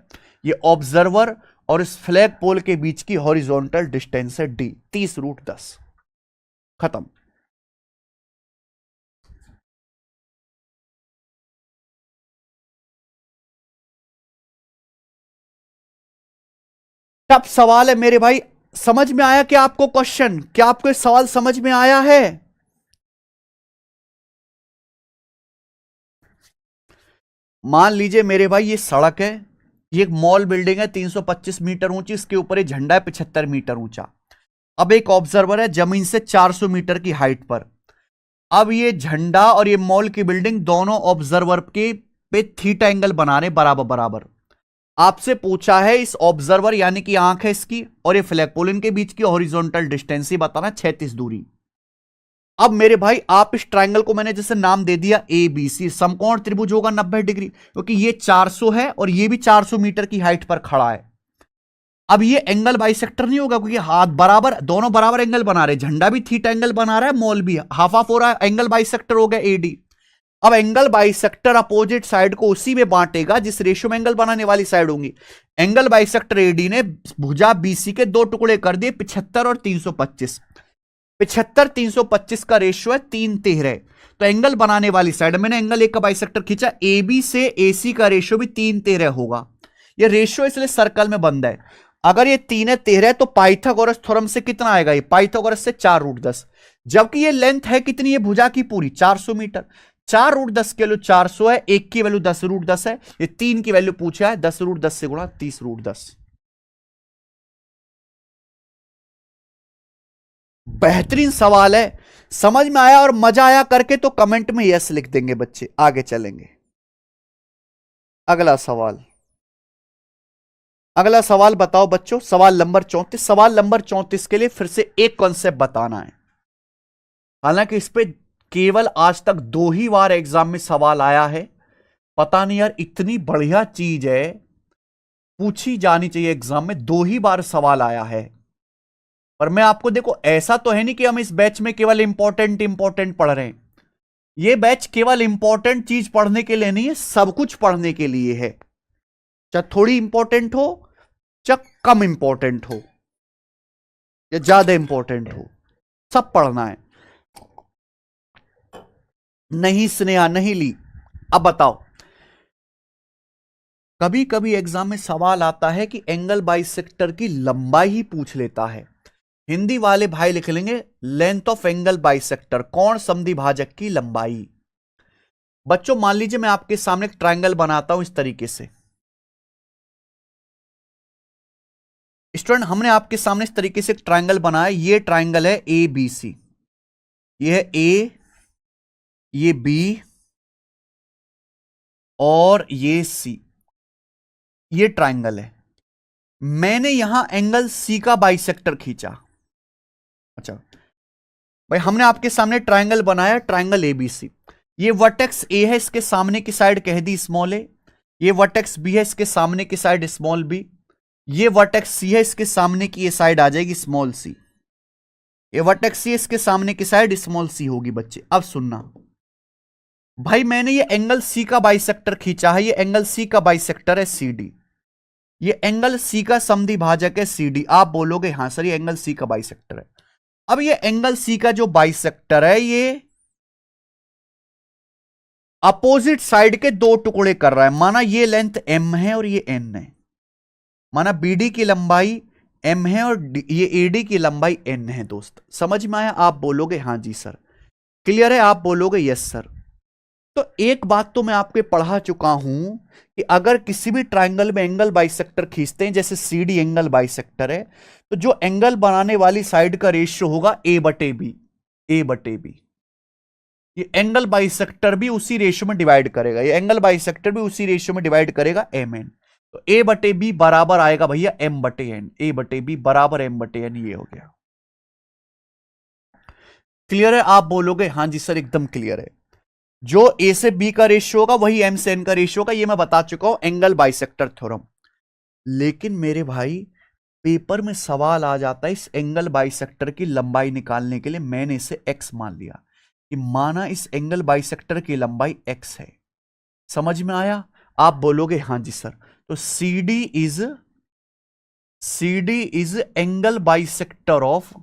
ये ऑब्जर्वर और इस फ्लैग पोल के बीच की हॉरिजॉन्टल डिस्टेंस है डी, 30√10। खत्म। टफ सवाल है मेरे भाई। समझ में आया क्या आपको क्वेश्चन? क्या आपको सवाल समझ में आया है? मान लीजिए मेरे भाई ये सड़क है, ये एक मॉल बिल्डिंग है 325 मीटर ऊंची, इसके ऊपर एक झंडा है 75 मीटर ऊंचा। अब एक ऑब्जर्वर है जमीन से 400 मीटर की हाइट पर। अब ये झंडा और ये मॉल की बिल्डिंग दोनों ऑब्जर्वर के पे थीटा एंगल बना रहे बराबर बराबर। आपसे पूछा है इस ऑब्जर्वर यानी कि आंख है इसकी और ये फ्लैगपोल, इनके बीच की हॉरिजॉन्टल डिस्टेंस ही बताना, 36 दूरी। अब मेरे भाई आप इस ट्रायंगल को मैंने जैसे नाम दे दिया ए बी सी, समकोण त्रिभुज होगा 90 डिग्री, क्योंकि ये 400 है और ये भी 400 मीटर की हाइट पर खड़ा है। अब ये एंगल बाइसेक्टर नहीं होगा क्योंकि हाथ बराबर, दोनों बराबर एंगल बना रहे, झंडा भी थीटा एंगल बना रहा है, मोल भी हाफ हाफ हो रहा है, एंगल बाइसेक्टर हो गया एडी। अब एंगल बाइसेक्टर अपोजिट साइड को उसी में बांटेगा जिस रेशियो में एंगल बनाने वाली साइड होंगी। एंगल बाइसेक्टर एडी ने भुजा बीसी के दो टुकड़े कर दिए, 75 और 325। 75 325 का रेशियो है 313। तो एंगल बनाने वाली साइड, मैंने एंगल एक का बाइसेक्टर खींचा, ए बी से ए सी का रेशियो भी 313 होगा। ये रेशियो इसलिए सर्कल में बंद है। अगर ये 313 है तो पाइथागोरस थ्योरम से कितना आएगा, ये पाइथागोरस से 4√10, जबकि ये लेंथ है कितनी है भुजा की पूरी 400 मीटर। 4√10 की वैल्यू 400 है, एक की वैल्यू 10√10 है, ये 3 की वैल्यू पूछा है 10√10 से गुणा 30√10। बेहतरीन सवाल है, समझ में आया और मजा आया करके तो कमेंट में यस लिख देंगे बच्चे। आगे चलेंगे, अगला सवाल। अगला सवाल बताओ बच्चों, सवाल नंबर 34। सवाल नंबर 34 के लिए फिर से एक कॉन्सेप्ट बताना है। हालांकि इस पे केवल आज तक 2 ही बार एग्जाम में सवाल आया है। पता नहीं यार, इतनी बढ़िया चीज है, पूछी जानी चाहिए एग्जाम में। 2 ही बार सवाल आया है। पर मैं आपको, देखो ऐसा तो है नहीं कि हम इस बैच में केवल इंपॉर्टेंट पढ़ रहे हैं। ये बैच केवल इंपॉर्टेंट चीज पढ़ने के लिए नहीं है, सब कुछ पढ़ने के लिए है। चाहे थोड़ी इंपॉर्टेंट हो, चाहे कम इंपॉर्टेंट हो, या ज्यादा इंपॉर्टेंट हो, सब पढ़ना है। नहीं स्नेहा, नहीं ली। अब बताओ, कभी कभी एग्जाम में सवाल आता है कि एंगल बाइसेक्टर की लंबाई ही पूछ लेता है। हिंदी वाले भाई लिख लेंगे लेंथ ऑफ एंगल बाइसेक्टर, कोण समद्विभाजक की लंबाई। बच्चों मान लीजिए मैं आपके सामने एक ट्रायंगल बनाता हूं इस तरीके से। स्टूडेंट, हमने आपके सामने इस तरीके से एक ट्रायंगल बनाया। ये ट्रायंगल है ए बी सी, ये है ए, ये बी और ये सी, ये ट्रायंगल है। मैंने यहां एंगल सी का बाइसेक्टर खींचा। अच्छा भाई, हमने आपके सामने ट्रायंगल बनाया, ट्रायंगल एबीसी। ये वर्टेक्स ए है, इसके सामने की साइड कह दी स्मॉल ए। ये वर्टेक्स बी है, इसके सामने की साइड स्मॉल बी। ये वर्टेक्स सी है, इसके सामने की ये साइड आ जाएगी स्मॉल सी। ये वर्टेक्स सी, इसके सामने की साइड स्मॉल सी होगी। बच्चे अब सुनना भाई, मैंने ये एंगल सी का बाइसेक्टर खींचा है। ये एंगल सी का बाइसेक्टर है सी डी। ये एंगल सी का समद्विभाजक है सी डी। आप बोलोगे हां सर, ये एंगल सी का बाइसेक्टर है। अब ये एंगल सी का जो बाइसेक्टर है, ये अपोजिट साइड के दो टुकड़े कर रहा है। माना ये लेंथ एम है और ये एन है। माना बीडी की लंबाई एम है और ये एडी की लंबाई एन है। दोस्त समझ में आया? आप बोलोगे हां जी सर। क्लियर है? आप बोलोगे यस सर। तो एक बात तो मैं आपके पढ़ा चुका हूं कि अगर किसी भी ट्रायंगल में एंगल बाइसेक्टर खींचते हैं, जैसे सीडी एंगल बाइसेक्टर है, तो जो एंगल बनाने वाली साइड का रेशियो होगा ए बटे बी। ए बटे बी, ये एंगल बाइसेक्टर भी उसी रेशियो में डिवाइड करेगा। ये एंगल बाइसेक्टर भी उसी रेशियो में डिवाइड करेगा एम एन। तो ए बटे बी बराबर आएगा भैया एम बटे एन। ए बटे बी बराबर एम बटे एन। ये हो गया। क्लियर है? आप बोलोगे हां जी सर, एकदम क्लियर है। जो ए से बी का रेशियो होगा वही एम से एन का रेशियो होगा। ये मैं बता चुका हूं, एंगल बाइसेक्टर थ्योरम। लेकिन मेरे भाई, पेपर में सवाल आ जाता है इस एंगल बाइसेक्टर की लंबाई निकालने के लिए। मैंने इसे एक्स मान लिया कि माना इस एंगल बाइसेक्टर की लंबाई एक्स है। समझ में आया? आप बोलोगे हां जी सर। तो C D is angle bisector of,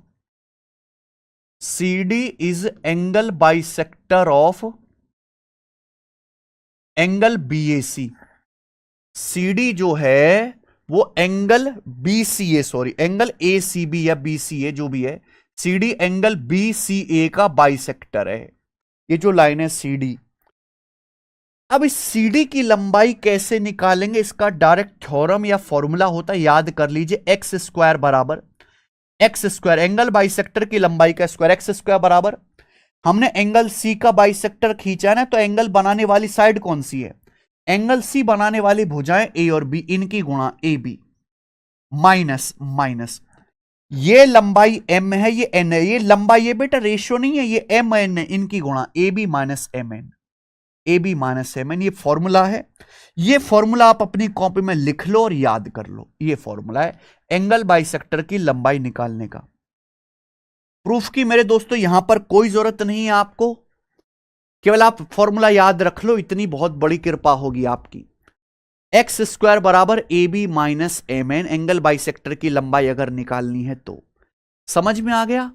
C D is angle bisector of angle BAC. CD जो है वो angle BCA, sorry angle ACB या बीसीए जो भी है, सीडी एंगल बीसीए का बाइसेक्टर है। ये जो लाइन है सीडी। अब इस सीडी की लंबाई कैसे निकालेंगे? इसका डायरेक्ट थ्योरम या फॉर्मूला होता है, याद कर लीजिए। एक्स स्क्वायर बराबर एक्स स्क्वायर, एंगल बाइसेक्टर की लंबाई का स्क्वायर, एक्स स्क्वायर बराबर, हमने एंगल सी का बाइसेक्टर खींचा है ना, तो एंगल बनाने वाली साइड कौन सी है? एंगल सी बनाने वाली भुजाएं ए और बी, इनकी गुणा ए बी माइनस माइनस, ये लंबाई m है, ये n है, ये लंबाई, ये बेटा रेशियो नहीं है, ये m n है, इनकी गुणा A B minus M N, A B minus M N, ये फॉर्मूला है। ये फॉर्मूला आप अपनी कॉपी में लिख लो और याद कर लो। ये फॉर्मूला है एंगल बाइसेक्टर की लंबाई निकालने का। प्रूफ की मेरे दोस्तों यहां पर कोई जरूरत नहीं है आपको, केवल आप फॉर्मूला याद रख लो, इतनी बहुत बड़ी कृपा होगी आपकी। एक्स स्क्वायर बराबर A B minus M N, angle bisector की लंबाई अगर निकालनी है तो। समझ में आ गया?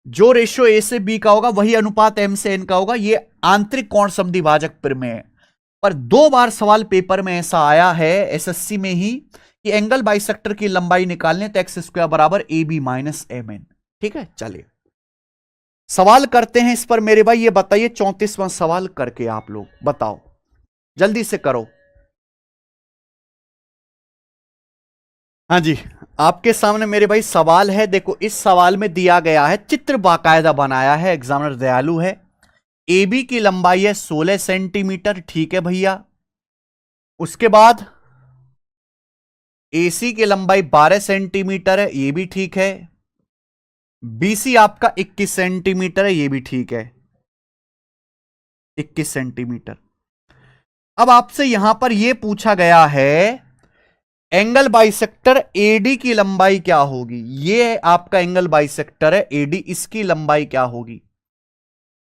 जो रेशियो ए से बी का होगा वही अनुपात एम से एन का होगा। ये आंतरिक कोण समद्विभाजक प्रमेय है। पर 2 बार सवाल पेपर में ऐसा आया है एसएससी में ही कि एंगल बाइसेक्टर की लंबाई निकालने तो एक्स स्क्वायर बराबर A B minus M N. ठीक है, चलिए सवाल करते हैं इस पर मेरे भाई। ये बताइए 34वां सवाल करके आप लोग बताओ, जल्दी से करो। हाँ जी, आपके सामने मेरे भाई सवाल है। देखो इस सवाल में दिया गया है, चित्र बाकायदा बनाया है, एग्जामिनर दयालु है। ए बी की लंबाई है 16 सेंटीमीटर, ठीक है भैया। उसके बाद AC की लंबाई 12 सेंटीमीटर है, ये भी ठीक है। BC आपका 21 सेंटीमीटर है, ये भी ठीक है, 21 सेंटीमीटर। अब आपसे यहां पर यह पूछा गया है एंगल बाइसेक्टर AD की लंबाई क्या होगी। ये आपका एंगल बाइसेक्टर है AD, इसकी लंबाई क्या होगी।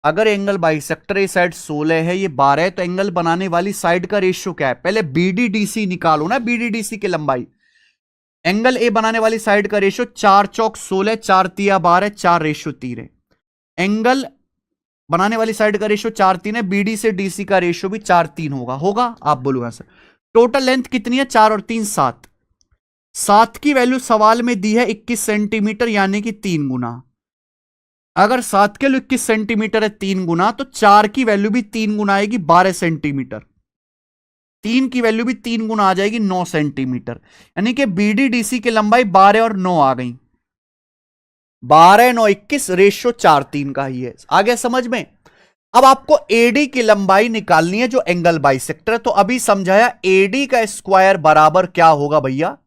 अगर एंगल बाइसेक्टर ये साइड 16 है, ये 12 है, तो एंगल बनाने वाली साइड का रेशियो क्या है। पहले BDDC निकालो ना, BDDC की लंबाई। एंगल ए बनाने वाली साइड का रेशियो 4 चौक 16, 4 तिया 12, 4 रेशियो 3 है। एंगल बनाने वाली साइड का रेशियो 4 3 है, BD से DC का रेशियो भी 4 3 होगा। आप बोलो यहां से टोटल लेंथ कितनी है, 4 और 3 7। 7 की वैल्यू सवाल में दी है 21 सेंटीमीटर, यानी कि 3 गुना। अगर 7 के लिए 21 सेंटीमीटर है 3 गुना, तो 4 की वैल्यू भी 3 गुना आएगी 12 सेंटीमीटर। 3 की वैल्यू भी 3 गुना आ जाएगी 9 सेंटीमीटर, यानी कि BDDC की लंबाई 12 और 9 आ गई। 12 9 21 रेशियो 4 3 का ही है। आगे समझ में। अब आपको AD की लंबाई निकालनी है जो एंगल बाइसेक्टर। तो अभी समझाया AD का स्क्वायर बराबर क्या होगा भैया।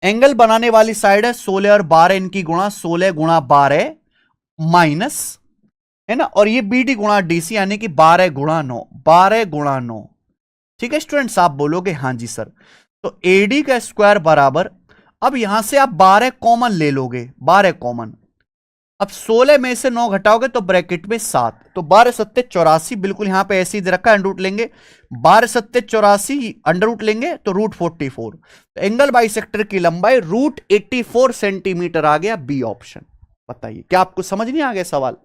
एंगल बनाने वाली साइड है 16 और 12, इनकी गुणा 16 गुणा 12 माइनस, है ना, और ये BD गुणा DC, यानी कि 12 गुणा 9, 12 गुणा 9। ठीक है स्टूडेंट्स, आप बोलोगे हां जी सर। तो AD का स्क्वायर बराबर, अब यहां से आप 12 कॉमन ले लोगे, 12 कॉमन। अब 16 में से 9 घटाओगे तो ब्रैकेट में 7, तो 12 सत्ते 84, बिल्कुल यहां पे ऐसे ही दे रखा है, अंडर रूट लेंगे। 12 सत्ते 84, अंडर रूट लेंगे तो रूट 44। तो एंगल बाइसेक्टर की लंबाई रूट 84 सेंटीमीटर आ गया, बी ऑप्शन। बताइए क्या आपको समझ नहीं आ गया सवाल।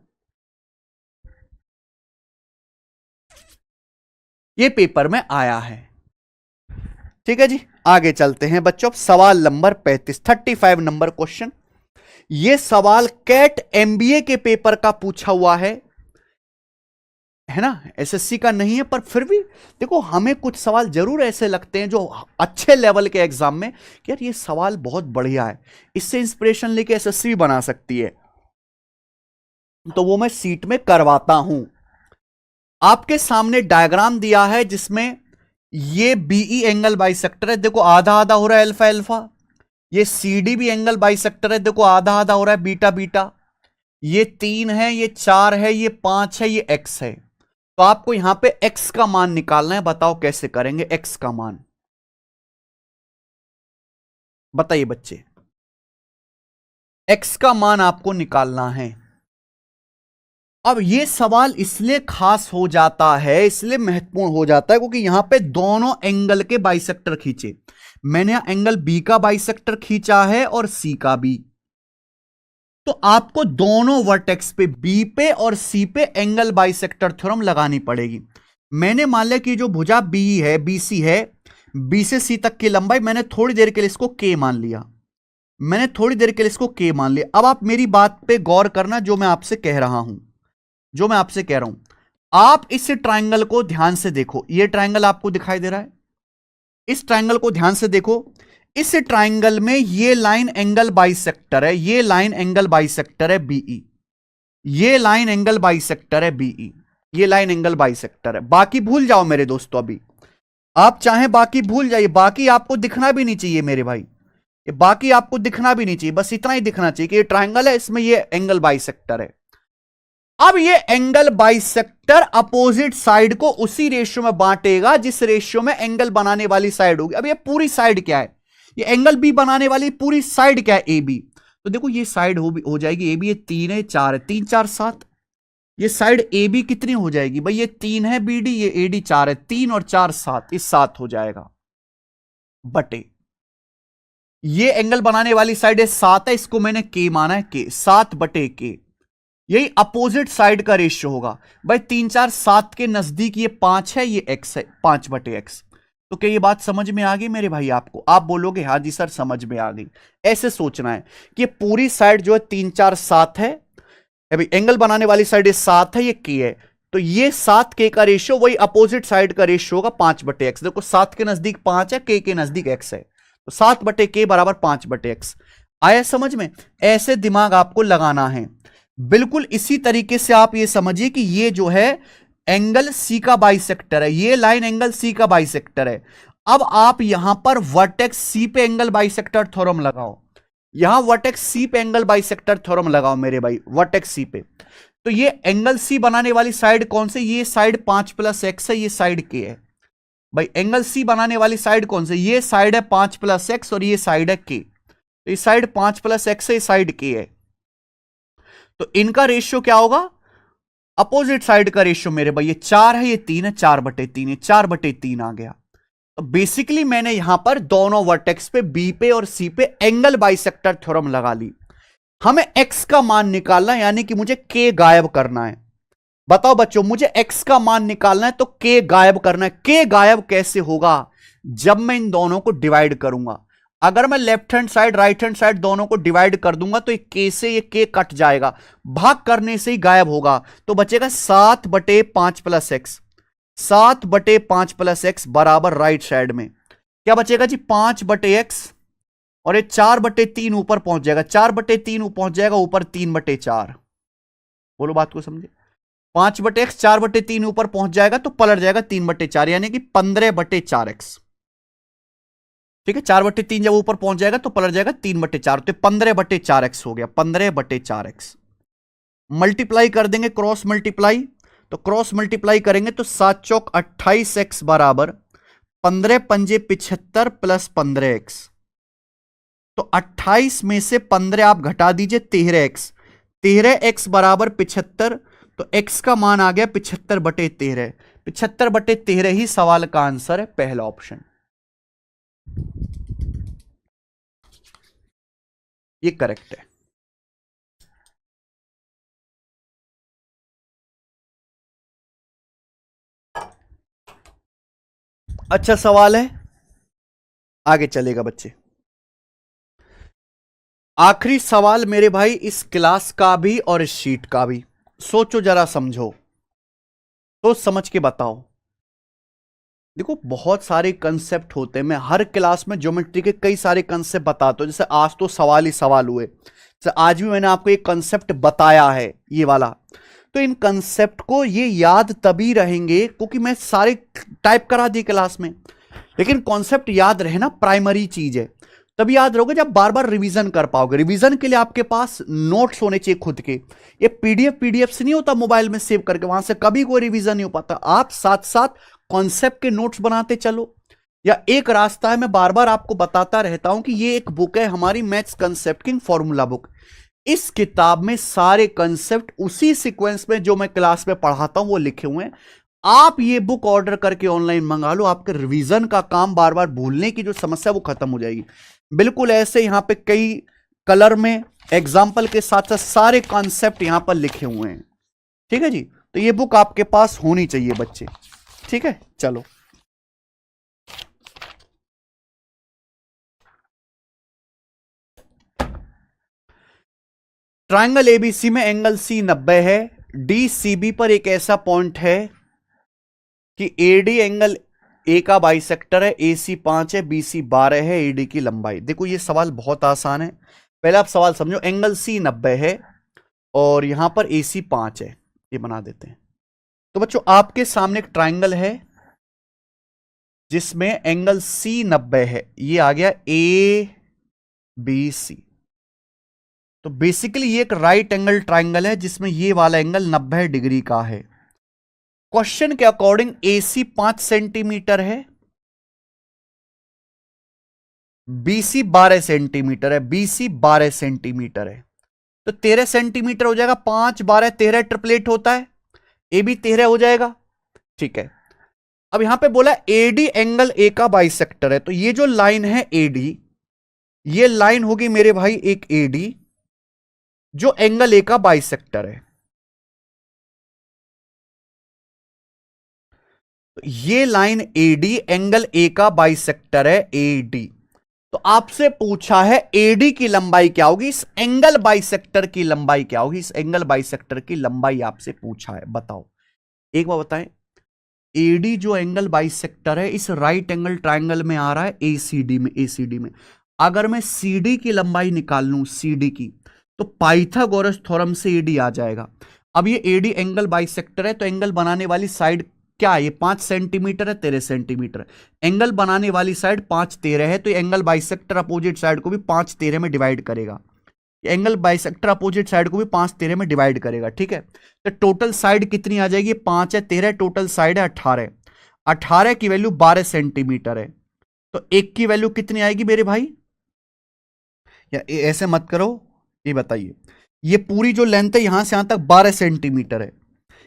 ये पेपर में आया है। ठीक है जी, आगे चलते हैं बच्चों। सवाल नंबर 35, 35 नंबर क्वेश्चन। यह सवाल कैट MBA के पेपर का पूछा हुआ है ना, SSC का नहीं है। पर फिर भी देखो, हमें कुछ सवाल जरूर ऐसे लगते हैं जो अच्छे लेवल के एग्जाम में कि यार ये सवाल बहुत बढ़िया है, इससे इंस्पिरेशन लेके SSC भी बना सकती है, तो वो मैं सीट में करवाता हूं। आपके सामने डायग्राम दिया है जिसमें ये BE एंगल बाइसेक्टर है, देखो आधा आधा हो रहा है अल्फा अल्फा। ये CD भी एंगल बाइसेक्टर है, देखो आधा आधा हो रहा है बीटा बीटा। ये 3 है, ये 4 है, ये 5 है, ये X है। तो आपको यहां पे X का मान निकालना है। बताओ कैसे करेंगे X का मान, बताइए बच्चे। X का मान आपको निकालना है। अब यह सवाल इसलिए खास हो जाता है, इसलिए महत्वपूर्ण हो जाता है, क्योंकि यहां पे दोनों एंगल के बाइसेक्टर खींचे। मैंने यहां एंगल B का बाइसेक्टर खींचा है और C का भी। तो आपको दोनों वर्टेक्स पे, B पे और C पे एंगल बाइसेक्टर थ्योरम लगानी पड़ेगी। मैंने मान लिया कि जो भुजा BE है, BC है, B से C तक की लंबाई, मैंने थोड़ी देर के लिए इसको K मान लिया। मैंने थोड़ी देर के लिए इसको K मान लिया। अब आप मेरी बात पे गौर करना, जो मैं आपसे कह रहा हूं, जो मैं आपसे कह रहा हूं। आप इस ट्रायंगल को ध्यान से देखो। ये ट्रायंगल आपको दिखाई दे रहा है, इस ट्रायंगल को ध्यान से देखो। इस ट्रायंगल में ये लाइन एंगल बाइसेक्टर है, ये लाइन एंगल बाइसेक्टर है BE, ये लाइन एंगल बाइसेक्टर है BE। ये लाइन एंगल बाइसेक्टर है। बाकी भूल जाओ मेरे दोस्तों, अभी आप चाहें बाकी भूल जाइए, बाकी आपको दिखना भी नहीं चाहिए मेरे भाई, ये बाकी आपको दिखना भी नहीं चाहिए, बस इतना ही दिखना चाहिए कि ये ट्रायंगल है, इसमें ये एंगल बाइसेक्टर है। अब ये एंगल बाइसेक्टर अपोजिट साइड को उसी रेशियो में बांटेगा जिस रेशियो में एंगल बनाने वाली साइड होगी। अब ये पूरी साइड क्या है, ये एंगल बी बनाने वाली पूरी साइड क्या है, ए बी। तो देखो ये साइड हो जाएगी ए बी, ये 3 है 4 है, 3 4 7, ये साइड ए बी कितनी हो जाएगी भाई, ये 3 है बी डी, ये ए डी 4 है, 3 और 4 7, इस 7 हो जाएगा बटे ये एंगल बनाने वाली साइड है 7 है, इसको मैंने के माना है, के 7 बटे के, यही अपोजिट साइड का रेशियो होगा भाई। 3 4 7 के नजदीक ये 5 है, ये x है, 5 बटे एक्स। तो क्या ये बात समझ में आ गई मेरे भाई आपको? आप बोलोगे हाँ जी सर समझ में आ गई। ऐसे सोचना है कि पूरी साइड जो है 3 4 7 है, अभी एंगल बनाने वाली साइड 7 है, ये के है, तो ये 7 के का रेशियो वही अपोजिट साइड का रेशियो होगा 5 बटे एक्स। देखो 7 के नजदीक 5 है, के नजदीक x है, तो 7 बटे के बराबर 5 बटे एक्स। आया समझ में? ऐसे दिमाग आपको लगाना है। बिल्कुल इसी तरीके से आप ये समझिए कि ये जो है एंगल सी का बाइसेक्टर है, ये लाइन एंगल सी का बाइसेक्टर है। अब आप यहां पर वर्टेक्स सी पे एंगल बाइसेक्टर थ्योरम लगाओ, यहां वर्टेक्स सी पे एंगल बाइसेक्टर थ्योरम लगाओ मेरे भाई, वर्टेक्स सी पे। तो ये एंगल सी बनाने वाली साइड कौन से, ये साइड 5 प्लस एक्स है, ये साइड के है भाई। एंगल सी बनाने वाली साइड कौन से, ये साइड है 5 प्लस एक्स और ये साइड है के, तो ये साइड 5 प्लस एक्स है, ये साइड के है। तो इनका रेशियो क्या होगा, अपोजिट साइड का रेशियो मेरे भाई, ये 4 है, ये 3 है, 4 बटे 3, ये 4 बटे 3 आ गया। तो बेसिकली मैंने यहां पर दोनों वर्टेक्स पे बी पे और सी पे एंगल बाइसेक्टर थ्योरम लगा ली। हमें एक्स का मान निकालना है, यानी कि मुझे के गायब करना है। बताओ बच्चों, मुझे एक्स का मान निकालना है तो के गायब करना है। के गायब कैसे होगा, जब मैं इन दोनों को डिवाइड करूंगा। अगर मैं left hand side right hand side दोनों को डिवाइड कर दूंगा तो के से ये के कट जाएगा, भाग करने से ही गायब होगा। तो बचेगा 7 बटे 5 प्लस एक्स, 7 बटे 5 प्लस एक्स बराबर राइट साइड में क्या बचेगा जी, 5 बटे एक्स, और ये 4 बटे 3 ऊपर पहुंच जाएगा, 4 बटे 3 पहुंच जाएगा ऊपर, 3 बटे 4। बोलो बात को समझे, 5 बटे एक्स 4 बटे 3 ऊपर पहुंच जाएगा तो पलट जाएगा 3 बटे 4, यानी कि 15 बटे 4 एक्स। ठीक है, 4 बटे 3 जब ऊपर पहुंच जाएगा तो पलट जाएगा 3 बटे 4, तो 15 बटे 4 एक्स हो गया, 15 बटे 4 एक्स। मल्टीप्लाई कर देंगे, क्रॉस मल्टीप्लाई, तो क्रॉस मल्टीप्लाई करेंगे तो 7 चौक 28 एक्स बराबर 15 पंजे 75 प्लस 15 एक्स। तो 28 में से 15 आप घटा दीजिए, 13 एक्स, 13 एक्स बराबर 75, तो एक्स का मान आ गया 75 बटे 13, 75 बटे 13 ही सवाल का आंसर है, पहला ऑप्शन ये करेक्ट है। अच्छा सवाल है, आगे चलेगा बच्चे। आखिरी सवाल मेरे भाई इस क्लास का भी और इस शीट का भी, सोचो जरा समझो, तो समझ के बताओ। देखो बहुत सारे कंसेप्ट होते हैं, मैं हर क्लास में ज्योमेट्री के कई सारे कंसेप्ट बताता हूं, जैसे आज तो सवाल ही सवाल हुए, जैसे आज भी मैंने आपको एक कंसेप्ट बताया है ये वाला। तो इन कंसेप्ट को ये याद तभी रहेंगे क्योंकि मैं सारे टाइप करा दी क्लास में, लेकिन कॉन्सेप्ट याद रहना प्राइमरी चीज है, तभी याद रहोगे जब बार बार रिवीजन कर पाओगे। रिवीजन के लिए आपके पास नोट्स होने चाहिए खुद के, ये पीडीएफ से नहीं होता मोबाइल में सेव करके, वहां से कभी कोई रिवीजन नहीं हो पाता। आप साथ साथ कॉन्सेप्ट के नोट्स बनाते चलो, या एक रास्ता है, मैं बार बार आपको बताता रहता हूं कि ये एक बुक है हमारी maths concept king formula book. इस किताब में सारे कंसेप्ट उसी सीक्वेंस में जो मैं क्लास में पढ़ाता हूं वो लिखे हुए हैं। आप ये बुक ऑर्डर करके ऑनलाइन मंगा लो, आपके रिवीजन का काम, बार बार भूलने की जो समस्या वो खत्म हो जाएगी। बिल्कुल ऐसे यहां पे कई कलर में एग्जाम्पल के साथ साथ सारे कॉन्सेप्ट यहां पर लिखे हुए हैं। ठीक है जी, तो ये बुक आपके पास होनी चाहिए बच्चे। ठीक है, चलो ट्रायंगल एबीसी में एंगल सी 90 है, डीसीबी पर एक ऐसा पॉइंट है कि एडी एंगल ए का बाइसेक्टर है, एसी 5 है, बीसी 12 है, एडी की लंबाई। देखो ये सवाल बहुत आसान है, पहले आप सवाल समझो। एंगल सी 90 है और यहां पर एसी 5 है, ये बना देते हैं। तो बच्चों आपके सामने एक ट्राइंगल है जिसमें एंगल सी 90 है, ये आ गया ए बी सी। तो बेसिकली ये एक राइट एंगल ट्राइंगल है जिसमें ये वाला एंगल 90 डिग्री का है। क्वेश्चन के अकॉर्डिंग एसी 5 सेंटीमीटर है, बीसी 12 सेंटीमीटर है, बीसी 12 सेंटीमीटर है, तो 13 सेंटीमीटर हो जाएगा। 5 12 13 ट्रिपलेट होता है, ए भी 13 हो जाएगा। ठीक है, अब यहां पे बोला एडी एंगल ए का बाइसेक्टर है, तो ये जो लाइन है एडी, ये लाइन होगी मेरे भाई एक एडी जो एंगल ए का बाइसेक्टर है। तो ये लाइन एडी एंगल ए का बाइसेक्टर है, एडी। तो आपसे पूछा है एडी की लंबाई क्या होगी, इस एंगल बाइसेक्टर की लंबाई क्या होगी, इस एंगल बाइसेक्टर की लंबाई आपसे पूछा है, बताओ एक बार बताएं। एडी जो एंगल बाइसेक्टर है इस राइट एंगल ट्राइंगल में आ रहा है एसीडी में, एसीडी में। अगर मैं सीडी की लंबाई निकाल लूं, सीडी की, तो पाइथागोरस थ्योरम से एडी आ जाएगा। अब ये एडी एंगल बाइसेक्टर है, तो एंगल बनाने वाली साइड क्या है, ये 5 सेंटीमीटर है, 13 सेंटीमीटर। एंगल बनाने वाली साइड 5 13 है, तो ये एंगल बाइसेक्टर अपोजिट साइड को भी 5 13 में डिवाइड करेगा। एंगल बाइसेक्टर अपोजिट साइड को भी 5 13 में डिवाइड करेगा। ठीक है, तो टोटल साइड कितनी आ जाएगी, 5 है 13, टोटल साइड है 18। 18 की वैल्यू 12 सेंटीमीटर है, तो एक की वैल्यू कितनी आएगी मेरे भाई, या ऐसे मत करो, ये बताइए। ये पूरी जो लेंथ है यहां से यहां तक 12 सेंटीमीटर है,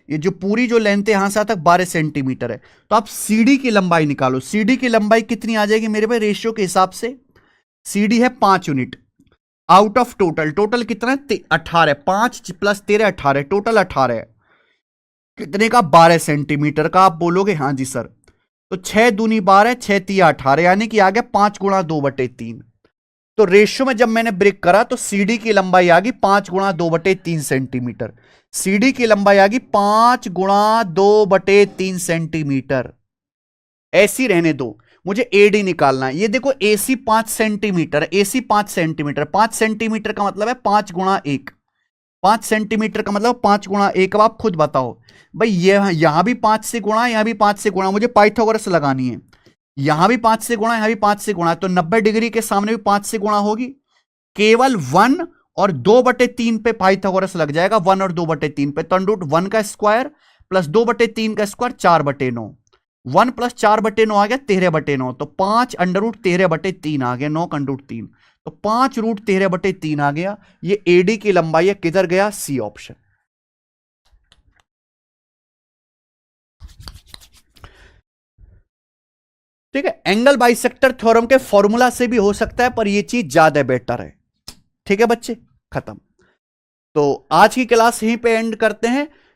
ये जो पूरी जो लेंथ है यहां से यहां तक 12 सेंटीमीटर है। तो आप सीडी की लंबाई निकालो, सीडी की लंबाई कितनी आ जाएगी मेरे भाई, रेशियो के हिसाब से। सीडी है 5 unit out of total, total कितना है 18, 5 प्लस 13 18, टोटल 18 है, कितने का 12 सेंटीमीटर का। आप बोलोगे हाँ जी सर, तो 6 दूनी 12, 6 तिया 18, यानी कि आ गया 5 गुणा 2/3। तो रेशियो में जब मैंने ब्रेक करा तो सीडी की लंबाई आ गई 5 गुणा 2/3 सेंटीमीटर। सीडी की लंबाई आ गई 5 गुणा 2/3 सेंटीमीटर। ऐसी रहने दो, मुझे एडी निकालना है। ये देखो AC 5 centimetre, AC 5 centimetre, 5 centimetre का मतलब है 5 गुणा 1, 5 सेंटीमीटर का मतलब 5 गुणा 1। अब आप खुद बताओ भाई, ये यहां भी 5 से गुणा, यहां भी 5 से गुणा, मुझे पाइथागोरस लगानी है। यहां भी 5 से गुणा, यहां भी 5 से गुणा, तो 90 डिग्री के सामने भी 5 से गुणा होगी। केवल 1 और 2/3 पे पाइथागोरस लग जाएगा, 1 और 2/3 पे। तो अंडर रूट 1 का स्क्वायर प्लस 2/3 का स्क्वायर 4/9, 1 प्लस 4/9 आ गया 13/9, तो 5 अंडर रूट 13/3 आ गया, 9 अंडर रूट 3, तो 5 रूट 13/3 आ गया। ये एडी की लंबाई है, किधर गया, सी ऑप्शन। ठीक है, एंगल बाइसेक्टर थ्योरम के फॉर्मूला से भी हो सकता है, पर यह चीज ज्यादा बेटर है। ठीक है बच्चे, खत्म। तो आज की क्लास यहीं पे एंड करते हैं।